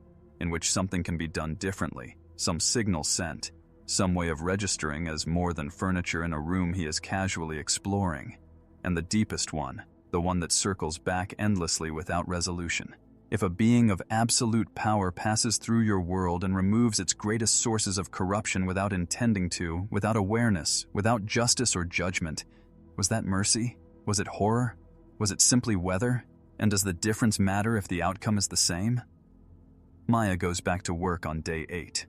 in which something can be done differently, some signal sent, some way of registering as more than furniture in a room he is casually exploring, and the deepest one, the one that circles back endlessly without resolution? If a being of absolute power passes through your world and removes its greatest sources of corruption without intending to, without awareness, without justice or judgment, was that mercy? Was it horror? Was it simply weather? And does the difference matter if the outcome is the same? Maya goes back to work on day 8.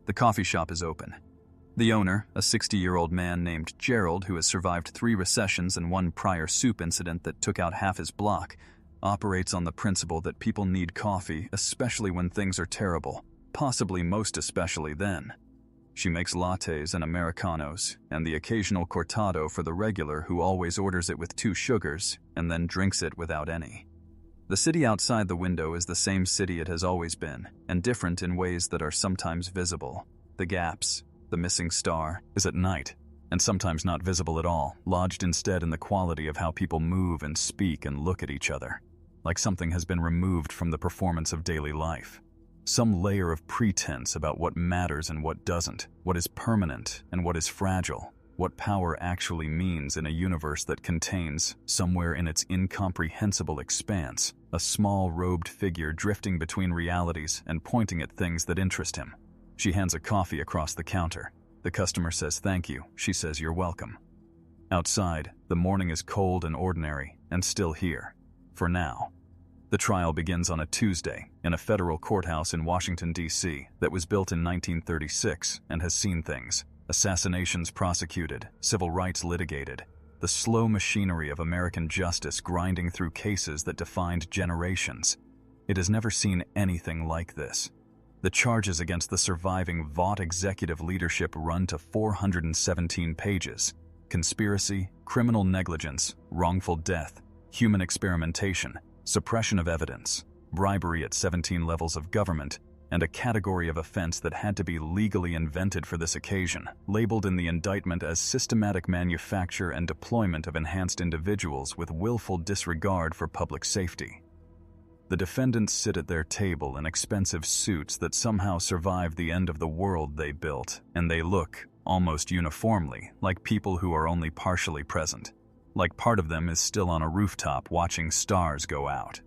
The coffee shop is open. The owner, a 60-year-old man named Gerald who has survived 3 recessions and 1 prior soup incident that took out half his block, operates on the principle that people need coffee, especially when things are terrible, possibly most especially then. She makes lattes and Americanos, and the occasional cortado for the regular who always orders it with 2 sugars, and then drinks it without any. The city outside the window is the same city it has always been, and different in ways that are sometimes visible. The gaps, the missing star, is at night, and sometimes not visible at all, lodged instead in the quality of how people move and speak and look at each other. Like something has been removed from the performance of daily life. Some layer of pretense about what matters and what doesn't, what is permanent and what is fragile. what power actually means in a universe that contains, somewhere in its incomprehensible expanse, a small robed figure drifting between realities and pointing at things that interest him. She hands a coffee across the counter. The customer says thank you. She says you're welcome. Outside, the morning is cold and ordinary, and still here. For now. The trial begins on a Tuesday in a federal courthouse in Washington, D.C. that was built in 1936 and has seen things. Assassinations prosecuted, civil rights litigated, the slow machinery of American justice grinding through cases that defined generations. It has never seen anything like this. The charges against the surviving Vought executive leadership run to 417 pages. Conspiracy, criminal negligence, wrongful death, human experimentation, suppression of evidence, bribery at 17 levels of government, and a category of offense that had to be legally invented for this occasion, labeled in the indictment as systematic manufacture and deployment of enhanced individuals with willful disregard for public safety. The defendants sit at their table in expensive suits that somehow survive the end of the world they built, and they look, almost uniformly, like people who are only partially present, like part of them is still on a rooftop watching stars go out.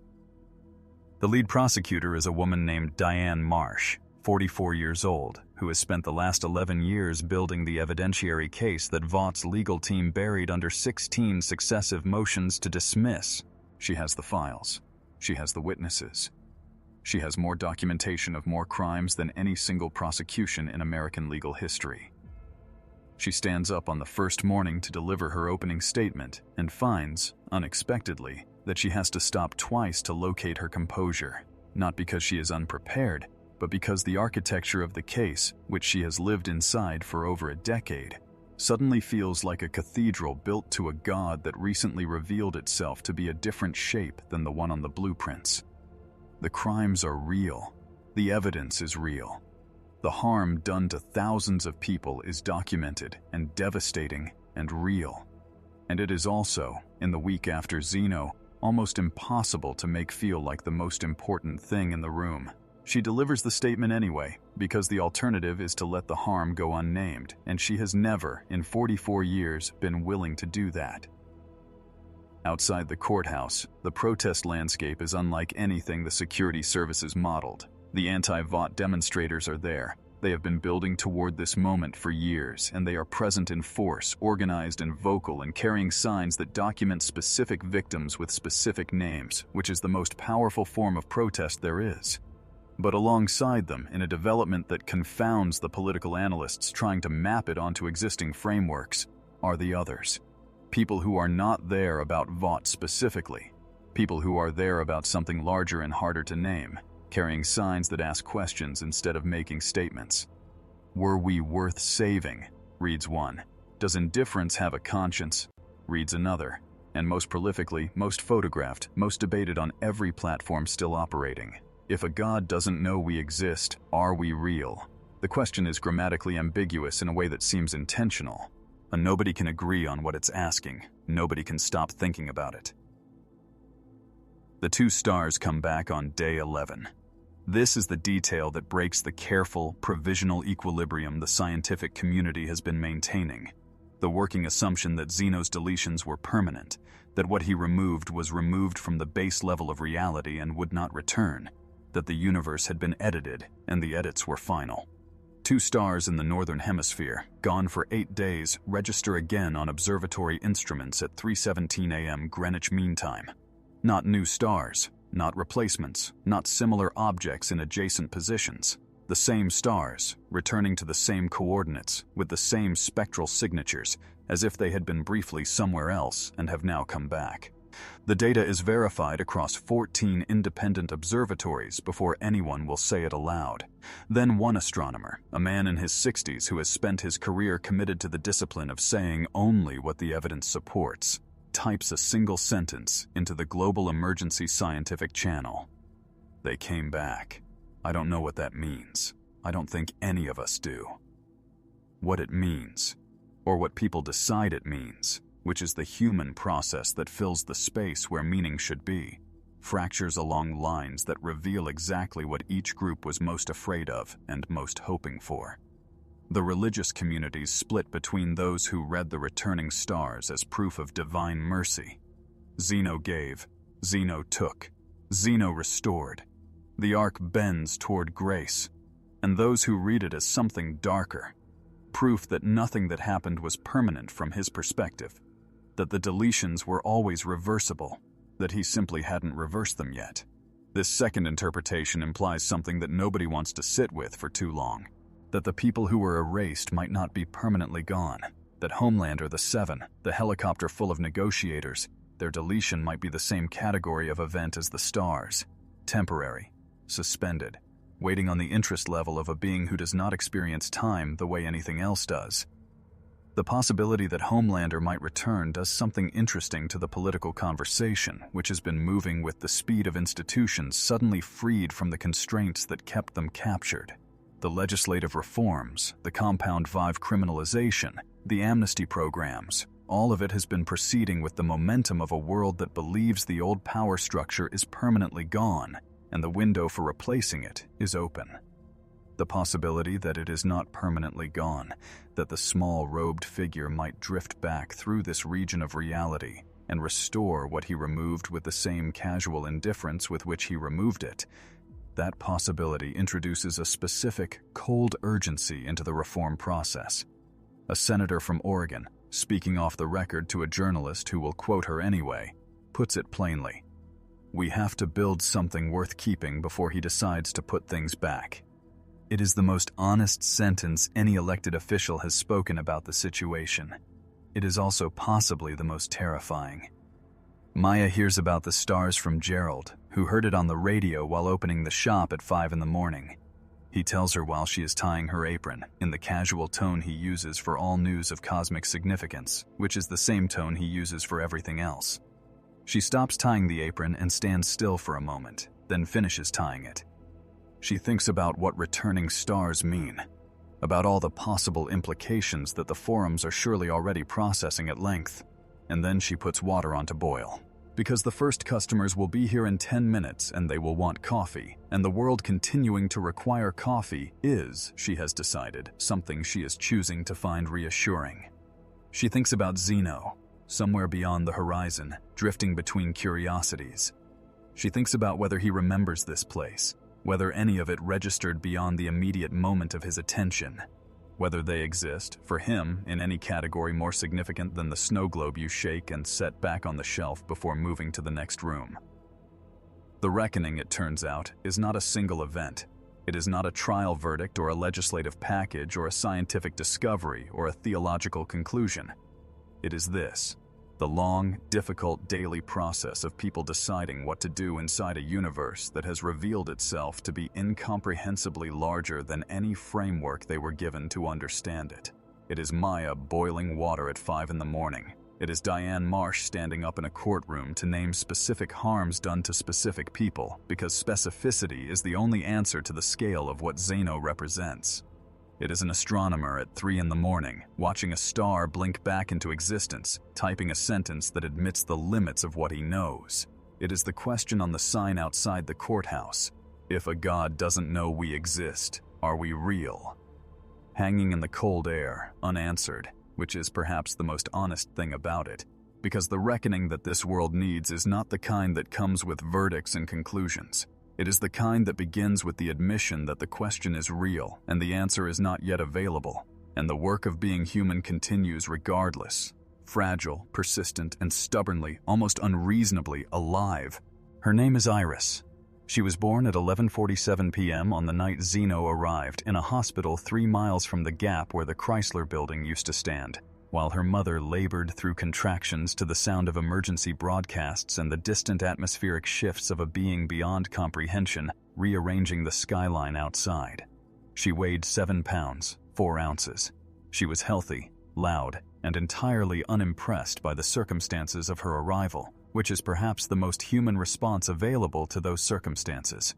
The lead prosecutor is a woman named Diane Marsh, 44 years old, who has spent the last 11 years building the evidentiary case that Vaught's legal team buried under 16 successive motions to dismiss. She has the files. She has the witnesses. She has more documentation of more crimes than any single prosecution in American legal history. She stands up on the first morning to deliver her opening statement and finds, unexpectedly, that she has to stop twice to locate her composure, not because she is unprepared, but because the architecture of the case, which she has lived inside for over a decade, suddenly feels like a cathedral built to a god that recently revealed itself to be a different shape than the one on the blueprints. The crimes are real. The evidence is real. The harm done to thousands of people is documented and devastating and real. And it is also, in the week after Zeno, almost impossible to make feel like the most important thing in the room. She delivers the statement anyway, because the alternative is to let the harm go unnamed, and she has never, in 44 years, been willing to do that. Outside the courthouse, the protest landscape is unlike anything the security services modeled. The anti-Vought demonstrators are there. They have been building toward this moment for years, and they are present in force, organized and vocal, and carrying signs that document specific victims with specific names, which is the most powerful form of protest there is. But alongside them, in a development that confounds the political analysts trying to map it onto existing frameworks, are the others. People who are not there about Vought specifically. People who are there about something larger and harder to name, carrying signs that ask questions instead of making statements. Were we worth saving? Reads one. Does indifference have a conscience? Reads another. And most prolifically, most photographed, most debated on every platform still operating. If a god doesn't know we exist, are we real? The question is grammatically ambiguous in a way that seems intentional. And nobody can agree on what it's asking. Nobody can stop thinking about it. The two stars come back on day 11. This is the detail that breaks the careful, provisional equilibrium the scientific community has been maintaining. The working assumption that Zeno's deletions were permanent, that what he removed was removed from the base level of reality and would not return, that the universe had been edited and the edits were final. Two stars in the northern hemisphere, gone for 8 days, register again on observatory instruments at 3:17 a.m. Greenwich Mean Time. Not new stars, not replacements, not similar objects in adjacent positions. The same stars, returning to the same coordinates, with the same spectral signatures, as if they had been briefly somewhere else and have now come back. The data is verified across 14 independent observatories before anyone will say it aloud. Then one astronomer, a man in his 60s who has spent his career committed to the discipline of saying only what the evidence supports, types a single sentence into the Global Emergency Scientific Channel. They came back. I don't know what that means. I don't think any of us do. What it means, or what people decide it means, which is the human process that fills the space where meaning should be, fractures along lines that reveal exactly what each group was most afraid of and most hoping for. The religious communities split between those who read the returning stars as proof of divine mercy. Zeno gave, Zeno took, Zeno restored. The arc bends toward grace, and those who read it as something darker, proof that nothing that happened was permanent from his perspective, that the deletions were always reversible, that he simply hadn't reversed them yet. This second interpretation implies something that nobody wants to sit with for too long, that the people who were erased might not be permanently gone, that Homelander, the Seven, the helicopter full of negotiators, their deletion might be the same category of event as the stars, temporary, suspended, waiting on the interest level of a being who does not experience time the way anything else does. The possibility that Homelander might return does something interesting to the political conversation, which has been moving with the speed of institutions suddenly freed from the constraints that kept them captured. The legislative reforms, the Compound 5 criminalization, the amnesty programs, all of it has been proceeding with the momentum of a world that believes the old power structure is permanently gone, and the window for replacing it is open. The possibility that it is not permanently gone, that the small robed figure might drift back through this region of reality and restore what he removed with the same casual indifference with which he removed it, that possibility introduces a specific, cold urgency into the reform process. A senator from Oregon, speaking off the record to a journalist who will quote her anyway, puts it plainly. We have to build something worth keeping before he decides to put things back. It is the most honest sentence any elected official has spoken about the situation. It is also possibly the most terrifying. Maya hears about the stars from Gerald, who heard it on the radio while opening the shop at 5 a.m. He tells her while she is tying her apron, in the casual tone he uses for all news of cosmic significance, which is the same tone he uses for everything else. She stops tying the apron and stands still for a moment, then finishes tying it. She thinks about what returning stars mean, about all the possible implications that the forums are surely already processing at length, and then she puts water on to boil. Because the first customers will be here in 10 minutes and they will want coffee, and the world continuing to require coffee is, she has decided, something she is choosing to find reassuring. She thinks about Zeno, somewhere beyond the horizon, drifting between curiosities. She thinks about whether he remembers this place, whether any of it registered beyond the immediate moment of his attention, whether they exist, for him, in any category more significant than the snow globe you shake and set back on the shelf before moving to the next room. The reckoning, it turns out, is not a single event. It is not a trial verdict or a legislative package or a scientific discovery or a theological conclusion. It is this: the long, difficult daily process of people deciding what to do inside a universe that has revealed itself to be incomprehensibly larger than any framework they were given to understand it. It is Maya boiling water at 5 a.m. It is Diane Marsh standing up in a courtroom to name specific harms done to specific people, because specificity is the only answer to the scale of what Zeno represents. It is an astronomer at 3 a.m, watching a star blink back into existence, typing a sentence that admits the limits of what he knows. It is the question on the sign outside the courthouse: if a god doesn't know we exist, are we real? Hanging in the cold air, unanswered, which is perhaps the most honest thing about it, because the reckoning that this world needs is not the kind that comes with verdicts and conclusions. It is the kind that begins with the admission that the question is real and the answer is not yet available, and the work of being human continues regardless, fragile, persistent, and stubbornly, almost unreasonably alive. Her name is Iris. She was born at 11:47 p.m. on the night Zeno arrived in a hospital 3 miles from the Gap where the Chrysler Building used to stand, while her mother labored through contractions to the sound of emergency broadcasts and the distant atmospheric shifts of a being beyond comprehension, rearranging the skyline outside. She weighed 7 pounds, 4 ounces. She was healthy, loud, and entirely unimpressed by the circumstances of her arrival, which is perhaps the most human response available to those circumstances.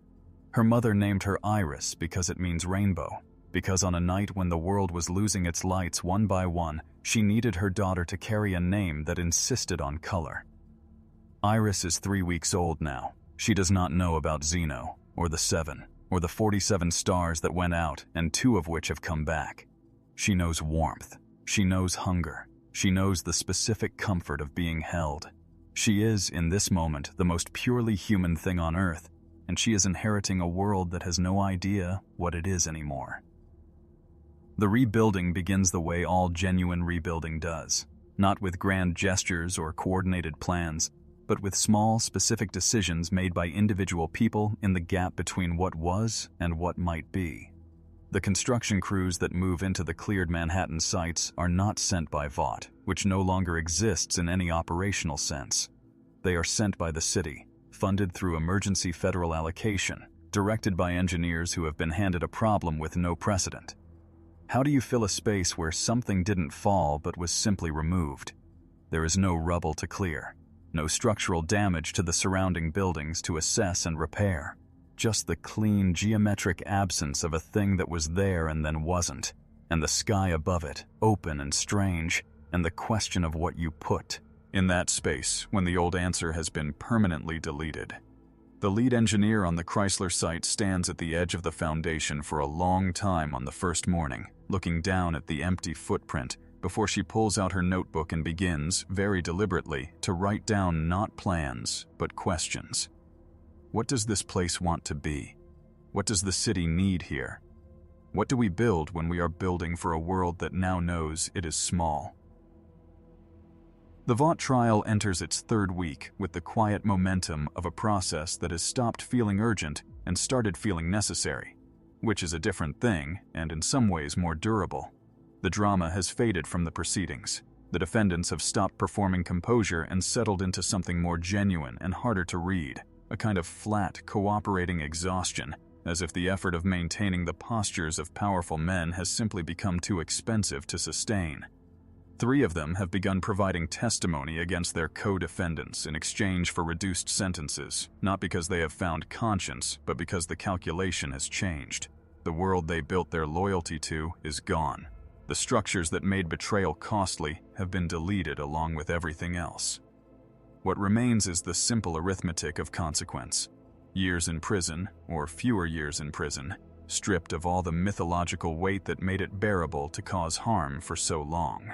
Her mother named her Iris because it means rainbow, because on a night when the world was losing its lights one by one, she needed her daughter to carry a name that insisted on color. Iris is 3 weeks old now. She does not know about Zeno, or the 7, or the 47 stars that went out and 2 of which have come back. She knows warmth. She knows hunger. She knows the specific comfort of being held. She is, in this moment, the most purely human thing on Earth, and she is inheriting a world that has no idea what it is anymore. The rebuilding begins the way all genuine rebuilding does, not with grand gestures or coordinated plans, but with small, specific decisions made by individual people in the gap between what was and what might be. The construction crews that move into the cleared Manhattan sites are not sent by Vought, which no longer exists in any operational sense. They are sent by the city, funded through emergency federal allocation, directed by engineers who have been handed a problem with no precedent. How do you fill a space where something didn't fall but was simply removed? There is no rubble to clear, no structural damage to the surrounding buildings to assess and repair. Just the clean, geometric absence of a thing that was there and then wasn't, and the sky above it, open and strange, and the question of what you put in that space when the old answer has been permanently deleted. The lead engineer on the Chrysler site stands at the edge of the foundation for a long time on the first morning, looking down at the empty footprint before she pulls out her notebook and begins, very deliberately, to write down not plans, but questions. What does this place want to be? What does the city need here? What do we build when we are building for a world that now knows it is small? The Vought trial enters its third week with the quiet momentum of a process that has stopped feeling urgent and started feeling necessary, which is a different thing and in some ways more durable. The drama has faded from the proceedings. The defendants have stopped performing composure and settled into something more genuine and harder to read. A kind of flat, cooperating exhaustion, as if the effort of maintaining the postures of powerful men has simply become too expensive to sustain. 3 of them have begun providing testimony against their co-defendants in exchange for reduced sentences, not because they have found conscience, but because the calculation has changed. The world they built their loyalty to is gone. The structures that made betrayal costly have been deleted along with everything else. What remains is the simple arithmetic of consequence. Years in prison, or fewer years in prison, stripped of all the mythological weight that made it bearable to cause harm for so long.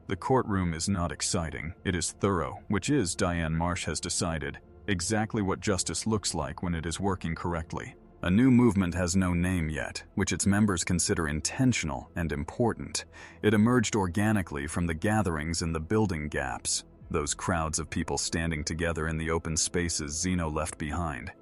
The courtroom is not exciting, it is thorough, which is, Diane Marsh has decided, exactly what justice looks like when it is working correctly. A new movement has no name yet, which its members consider intentional and important. It emerged organically from the gatherings in the building gaps, those crowds of people standing together in the open spaces Zeno left behind,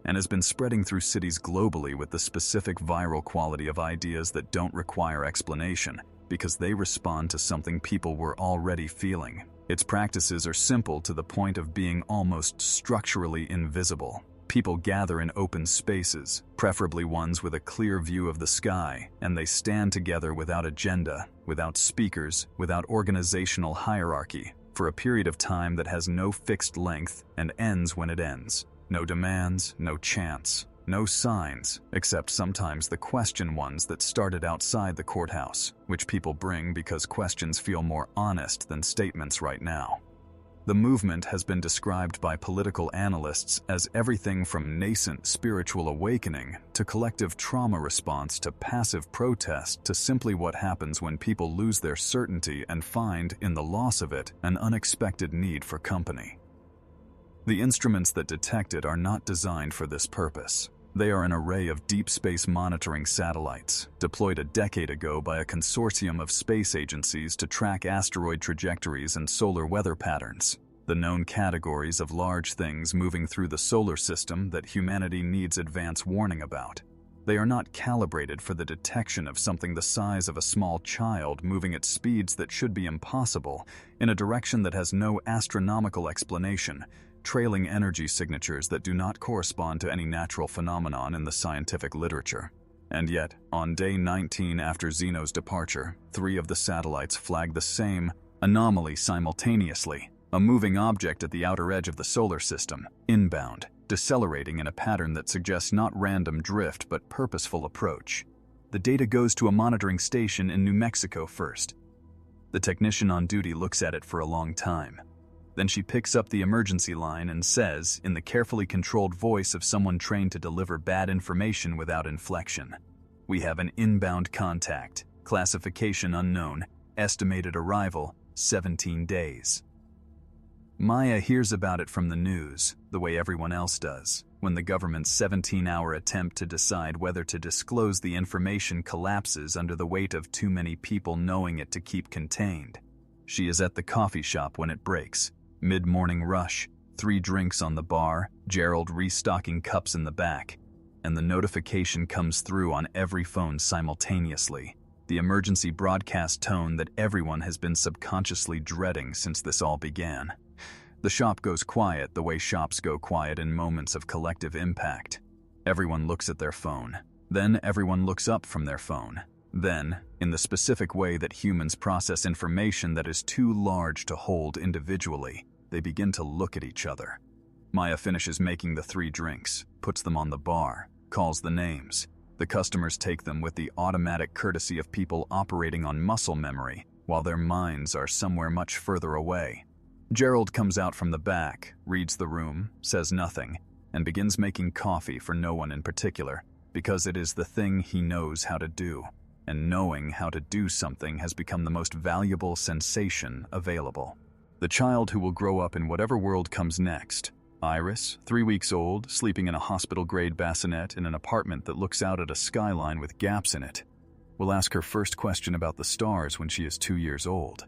and has been spreading through cities globally with the specific viral quality of ideas that don't require explanation, because they respond to something people were already feeling. Its practices are simple to the point of being almost structurally invisible. People gather in open spaces, preferably ones with a clear view of the sky, and they stand together without agenda, without speakers, without organizational hierarchy, for a period of time that has no fixed length and ends when it ends. No demands, no chants, no signs, except sometimes the question ones that started outside the courthouse, which people bring because questions feel more honest than statements right now. The movement has been described by political analysts as everything from nascent spiritual awakening to collective trauma response to passive protest to simply what happens when people lose their certainty and find, in the loss of it, an unexpected need for company. The instruments that detect it are not designed for this purpose. They are an array of deep space monitoring satellites, deployed a decade ago by a consortium of space agencies to track asteroid trajectories and solar weather patterns, the known categories of large things moving through the solar system that humanity needs advance warning about. They are not calibrated for the detection of something the size of a small child moving at speeds that should be impossible, in a direction that has no astronomical explanation, trailing energy signatures that do not correspond to any natural phenomenon in the scientific literature. And yet, on day 19 after Zeno's departure, 3 of the satellites flagged the same anomaly simultaneously, a moving object at the outer edge of the solar system, inbound, decelerating in a pattern that suggests not random drift but purposeful approach. The data goes to a monitoring station in New Mexico first. The technician on duty looks at it for a long time. Then she picks up the emergency line and says, in the carefully controlled voice of someone trained to deliver bad information without inflection, "We have an inbound contact. Classification unknown. Estimated arrival 17 days. Maya hears about it from the news, the way everyone else does, when the government's 17-hour attempt to decide whether to disclose the information collapses under the weight of too many people knowing it to keep contained. She is at the coffee shop when it breaks. Mid-morning rush, 3 drinks on the bar, Gerald restocking cups in the back, and the notification comes through on every phone simultaneously. The emergency broadcast tone that everyone has been subconsciously dreading since this all began. The shop goes quiet the way shops go quiet in moments of collective impact. Everyone looks at their phone. Then everyone looks up from their phone. Then, in the specific way that humans process information that is too large to hold individually, they begin to look at each other. Maya finishes making the 3 drinks, puts them on the bar, calls the names. The customers take them with the automatic courtesy of people operating on muscle memory, while their minds are somewhere much further away. Gerald comes out from the back, reads the room, says nothing, and begins making coffee for no one in particular, because it is the thing he knows how to do, and knowing how to do something has become the most valuable sensation available. The child who will grow up in whatever world comes next, Iris, 3 weeks old, sleeping in a hospital-grade bassinet in an apartment that looks out at a skyline with gaps in it, will ask her first question about the stars when she is 2 years old.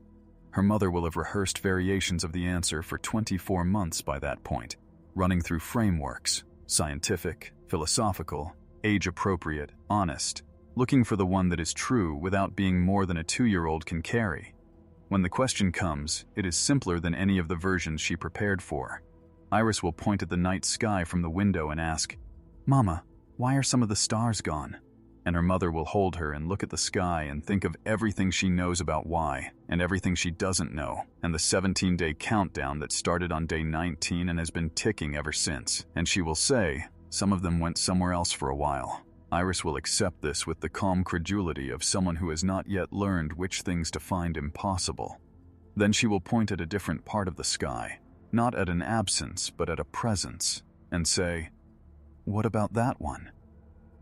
Her mother will have rehearsed variations of the answer for 24 months by that point, running through frameworks, scientific, philosophical, age-appropriate, honest, looking for the one that is true without being more than a 2-year-old can carry. When the question comes, it is simpler than any of the versions she prepared for. Iris will point at the night sky from the window and ask, "Mama, why are some of the stars gone?" And her mother will hold her and look at the sky and think of everything she knows about why, and everything she doesn't know, and the 17-day countdown that started on day 19 and has been ticking ever since. And she will say, some of them went somewhere else for a while. Iris will accept this with the calm credulity of someone who has not yet learned which things to find impossible. Then she will point at a different part of the sky, not at an absence, but at a presence, and say, "What about that one?"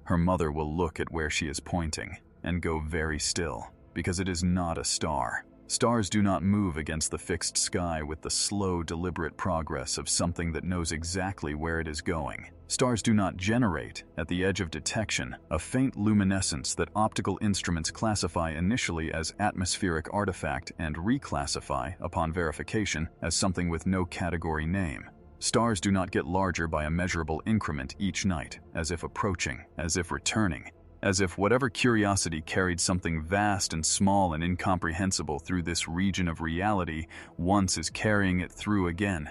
Her mother will look at where she is pointing and go very still, because it is not a star. Stars do not move against the fixed sky with the slow, deliberate progress of something that knows exactly where it is going. Stars do not generate, at the edge of detection, a faint luminescence that optical instruments classify initially as atmospheric artifact and reclassify, upon verification, as something with no category name. Stars do not get larger by a measurable increment each night, as if approaching, as if returning, as if whatever curiosity carried something vast and small and incomprehensible through this region of reality once is carrying it through again.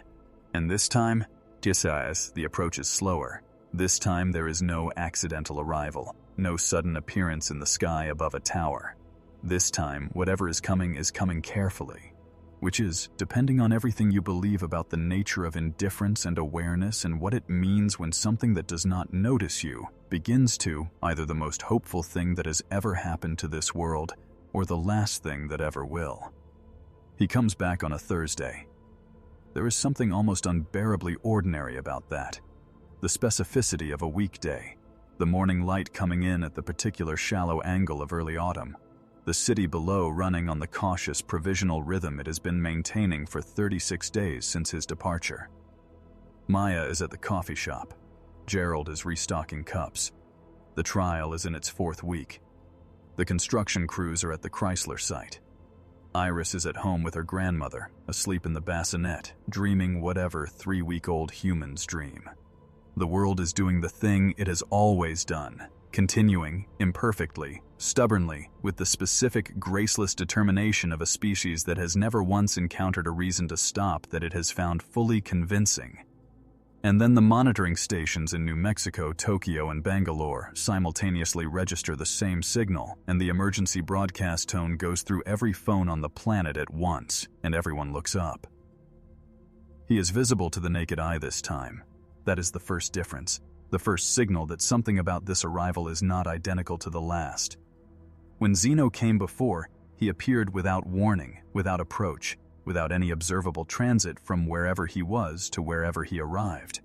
And this time, just as the approach is slower, this time there is no accidental arrival, no sudden appearance in the sky above a tower. This time, whatever is coming carefully, which is, depending on everything you believe about the nature of indifference and awareness and what it means when something that does not notice you begins to, either the most hopeful thing that has ever happened to this world, or the last thing that ever will. He comes back on a Thursday. There is something almost unbearably ordinary about that. The specificity of a weekday, the morning light coming in at the particular shallow angle of early autumn, the city below running on the cautious provisional rhythm it has been maintaining for 36 days since his departure. Maya is at the coffee shop. Gerald is restocking cups. The trial is in its 4th week. The construction crews are at the Chrysler site. Iris is at home with her grandmother, asleep in the bassinet, dreaming whatever 3-week-old humans dream. The world is doing the thing it has always done, continuing, imperfectly, stubbornly, with the specific, graceless determination of a species that has never once encountered a reason to stop that it has found fully convincing. And then the monitoring stations in New Mexico, Tokyo, and Bangalore simultaneously register the same signal, and the emergency broadcast tone goes through every phone on the planet at once, and everyone looks up. He is visible to the naked eye this time. That is the first difference, the first signal that something about this arrival is not identical to the last. When Zeno came before, he appeared without warning, without approach, without any observable transit from wherever he was to wherever he arrived.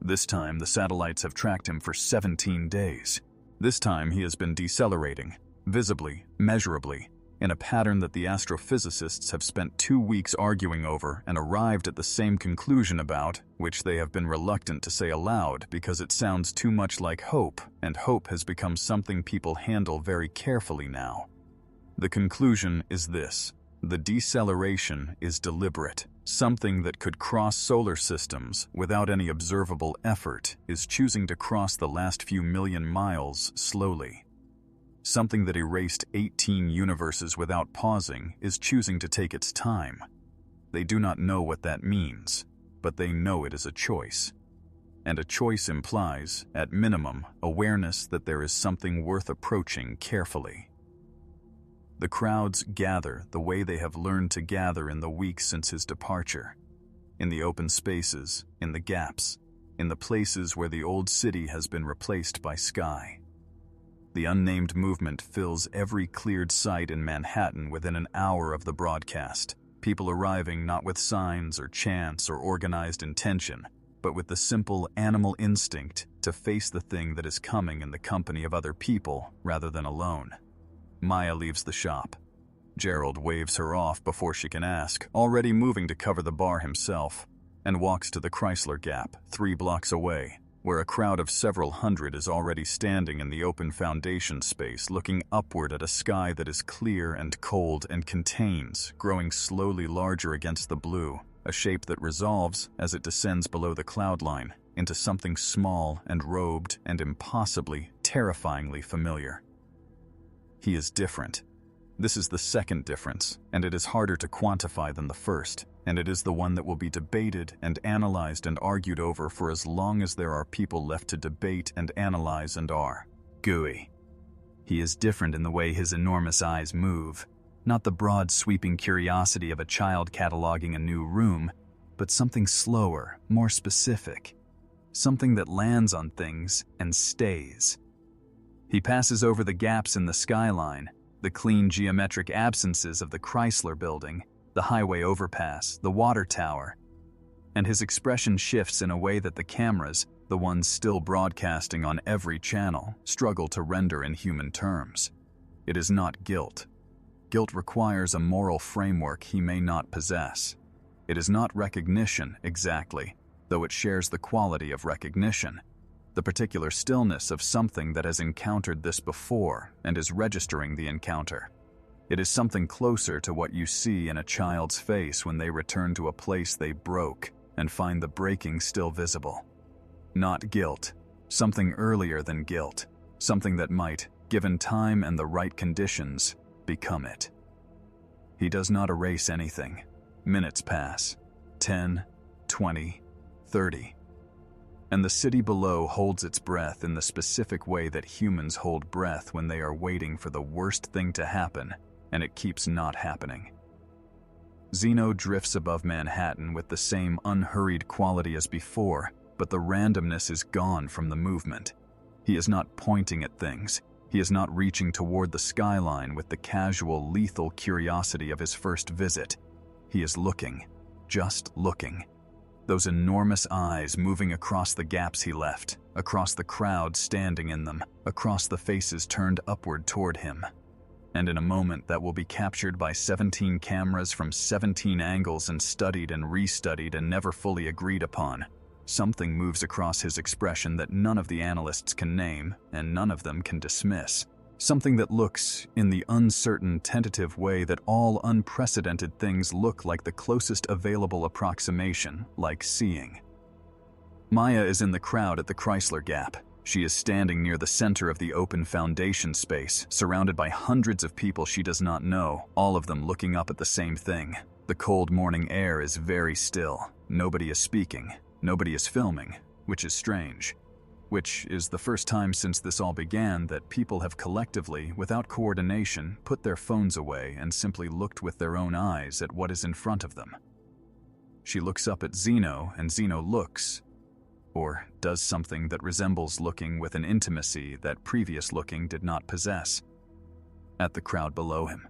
This time, the satellites have tracked him for 17 days. This time, he has been decelerating, visibly, measurably, in a pattern that the astrophysicists have spent 2 weeks arguing over and arrived at the same conclusion about, which they have been reluctant to say aloud because it sounds too much like hope, and hope has become something people handle very carefully now. The conclusion is this: the deceleration is deliberate. Something that could cross solar systems without any observable effort is choosing to cross the last few million miles slowly. Something that erased 18 universes without pausing is choosing to take its time. They do not know what that means, but they know it is a choice. And a choice implies, at minimum, awareness that there is something worth approaching carefully. The crowds gather the way they have learned to gather in the weeks since his departure. In the open spaces, in the gaps, in the places where the old city has been replaced by sky. The unnamed movement fills every cleared site in Manhattan within an hour of the broadcast, people arriving not with signs or chance or organized intention, but with the simple animal instinct to face the thing that is coming in the company of other people rather than alone. Maya leaves the shop. Gerald waves her off before she can ask, already moving to cover the bar himself, and walks to the Chrysler Gap, 3 blocks away, where a crowd of several hundred is already standing in the open foundation space looking upward at a sky that is clear and cold and contains, growing slowly larger against the blue, a shape that resolves as it descends below the cloud line into something small and robed and impossibly, terrifyingly familiar. He is different. This is the second difference, and it is harder to quantify than the first, and it is the one that will be debated and analyzed and argued over for as long as there are people left to debate and analyze and are. Gooey. He is different in the way his enormous eyes move, not the broad sweeping curiosity of a child cataloging a new room, but something slower, more specific, something that lands on things and stays. He passes over the gaps in the skyline, the clean geometric absences of the Chrysler Building, the highway overpass, the water tower, and his expression shifts in a way that the cameras, the ones still broadcasting on every channel, struggle to render in human terms. It is not guilt. Guilt requires a moral framework he may not possess. It is not recognition, exactly, though it shares the quality of recognition. The particular stillness of something that has encountered this before and is registering the encounter. It is something closer to what you see in a child's face when they return to a place they broke and find the breaking still visible. Not guilt, something earlier than guilt, something that might, given time and the right conditions, become it. He does not erase anything. Minutes pass, 10, 20, 30. And the city below holds its breath in the specific way that humans hold breath when they are waiting for the worst thing to happen, and it keeps not happening. Zeno drifts above Manhattan with the same unhurried quality as before, but the randomness is gone from the movement. He is not pointing at things. He is not reaching toward the skyline with the casual, lethal curiosity of his first visit. He is looking, just looking. Those enormous eyes moving across the gaps he left, across the crowd standing in them, across the faces turned upward toward him. And in a moment that will be captured by 17 cameras from 17 angles and studied and restudied and never fully agreed upon, something moves across his expression that none of the analysts can name and none of them can dismiss. Something that looks, in the uncertain, tentative way that all unprecedented things look, like the closest available approximation, like seeing. Maya is in the crowd at the Chrysler Gap. She is standing near the center of the open foundation space, surrounded by hundreds of people she does not know, all of them looking up at the same thing. The cold morning air is very still. Nobody is speaking. Nobody is filming, which is strange. Which is the first time since this all began that people have collectively, without coordination, put their phones away and simply looked with their own eyes at what is in front of them. She looks up at Zeno, and Zeno looks, or does something that resembles looking with an intimacy that previous looking did not possess. At the crowd below him,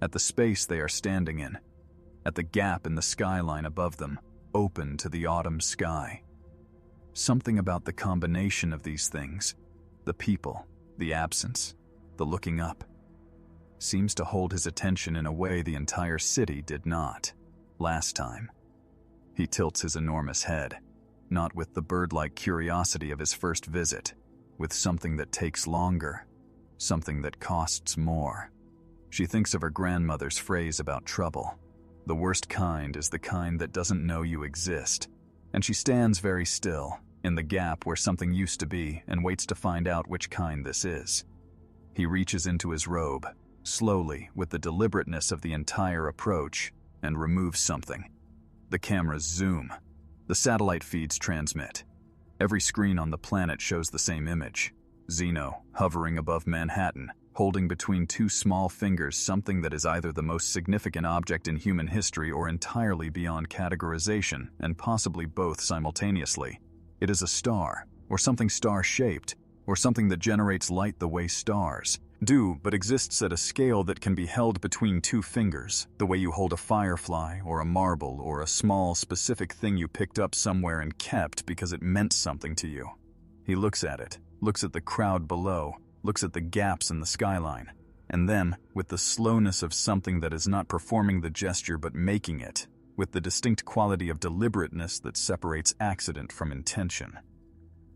at the space they are standing in, at the gap in the skyline above them, open to the autumn sky. Something about the combination of these things, the people, the absence, the looking up, seems to hold his attention in a way the entire city did not last time. He tilts his enormous head, not with the bird-like curiosity of his first visit, with something that takes longer, something that costs more. She thinks of her grandmother's phrase about trouble. The worst kind is the kind that doesn't know you exist. And she stands very still, in the gap where something used to be, and waits to find out which kind this is. He reaches into his robe, slowly, with the deliberateness of the entire approach, and removes something. The cameras zoom. The satellite feeds transmit. Every screen on the planet shows the same image. Zeno, hovering above Manhattan, holding between two small fingers something that is either the most significant object in human history or entirely beyond categorization, and possibly both simultaneously. It is a star, or something star-shaped, or something that generates light the way stars do, but exists at a scale that can be held between two fingers, the way you hold a firefly or a marble or a small specific thing you picked up somewhere and kept because it meant something to you. He looks at it, looks at the crowd below, looks at the gaps in the skyline, and then, with the slowness of something that is not performing the gesture but making it, with the distinct quality of deliberateness that separates accident from intention.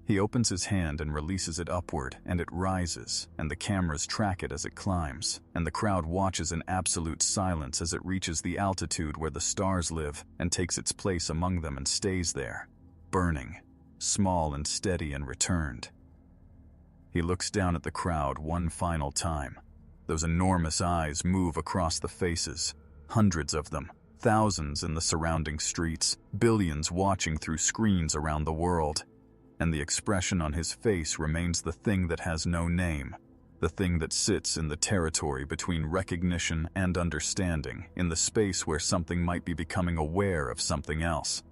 He opens his hand and releases it upward, and it rises, and the cameras track it as it climbs, and the crowd watches in absolute silence as it reaches the altitude where the stars live and takes its place among them and stays there, burning, small and steady and returned. He looks down at the crowd one final time. Those enormous eyes move across the faces, hundreds of them, thousands in the surrounding streets, billions watching through screens around the world. And the expression on his face remains the thing that has no name, the thing that sits in the territory between recognition and understanding, in the space where something might be becoming aware of something else.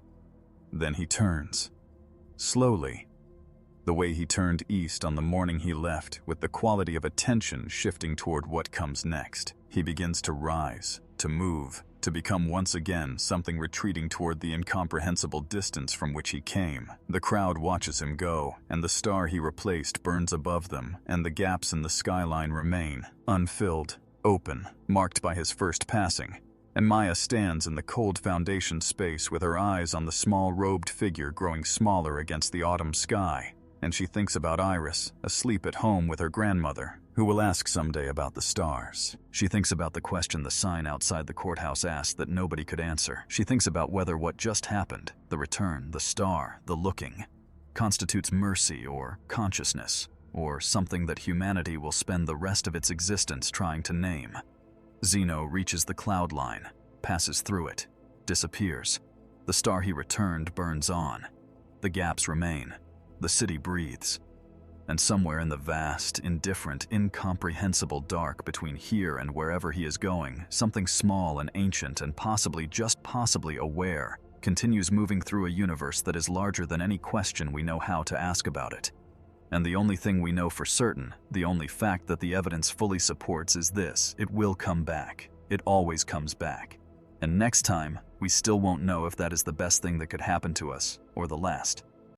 Then he turns. Slowly. The way he turned east on the morning he left, with the quality of attention shifting toward what comes next. He begins to rise, to move, to become once again something retreating toward the incomprehensible distance from which he came. The crowd watches him go, and the star he replaced burns above them, and the gaps in the skyline remain, unfilled, open, marked by his first passing. And Maya stands in the cold foundation space with her eyes on the small robed figure growing smaller against the autumn sky. And she thinks about Iris, asleep at home with her grandmother, who will ask someday about the stars. She thinks about the question the sign outside the courthouse asked that nobody could answer. She thinks about whether what just happened, the return, the star, the looking, constitutes mercy or consciousness, or something that humanity will spend the rest of its existence trying to name. Zeno reaches the cloud line, passes through it, disappears. The star he returned burns on. The gaps remain. The city breathes. And somewhere in the vast, indifferent, incomprehensible dark between here and wherever he is going, something small and ancient and possibly, just possibly aware, continues moving through a universe that is larger than any question we know how to ask about it. And the only thing we know for certain, the only fact that the evidence fully supports is this: it will come back. It always comes back. And next time, we still won't know if that is the best thing that could happen to us, or the last.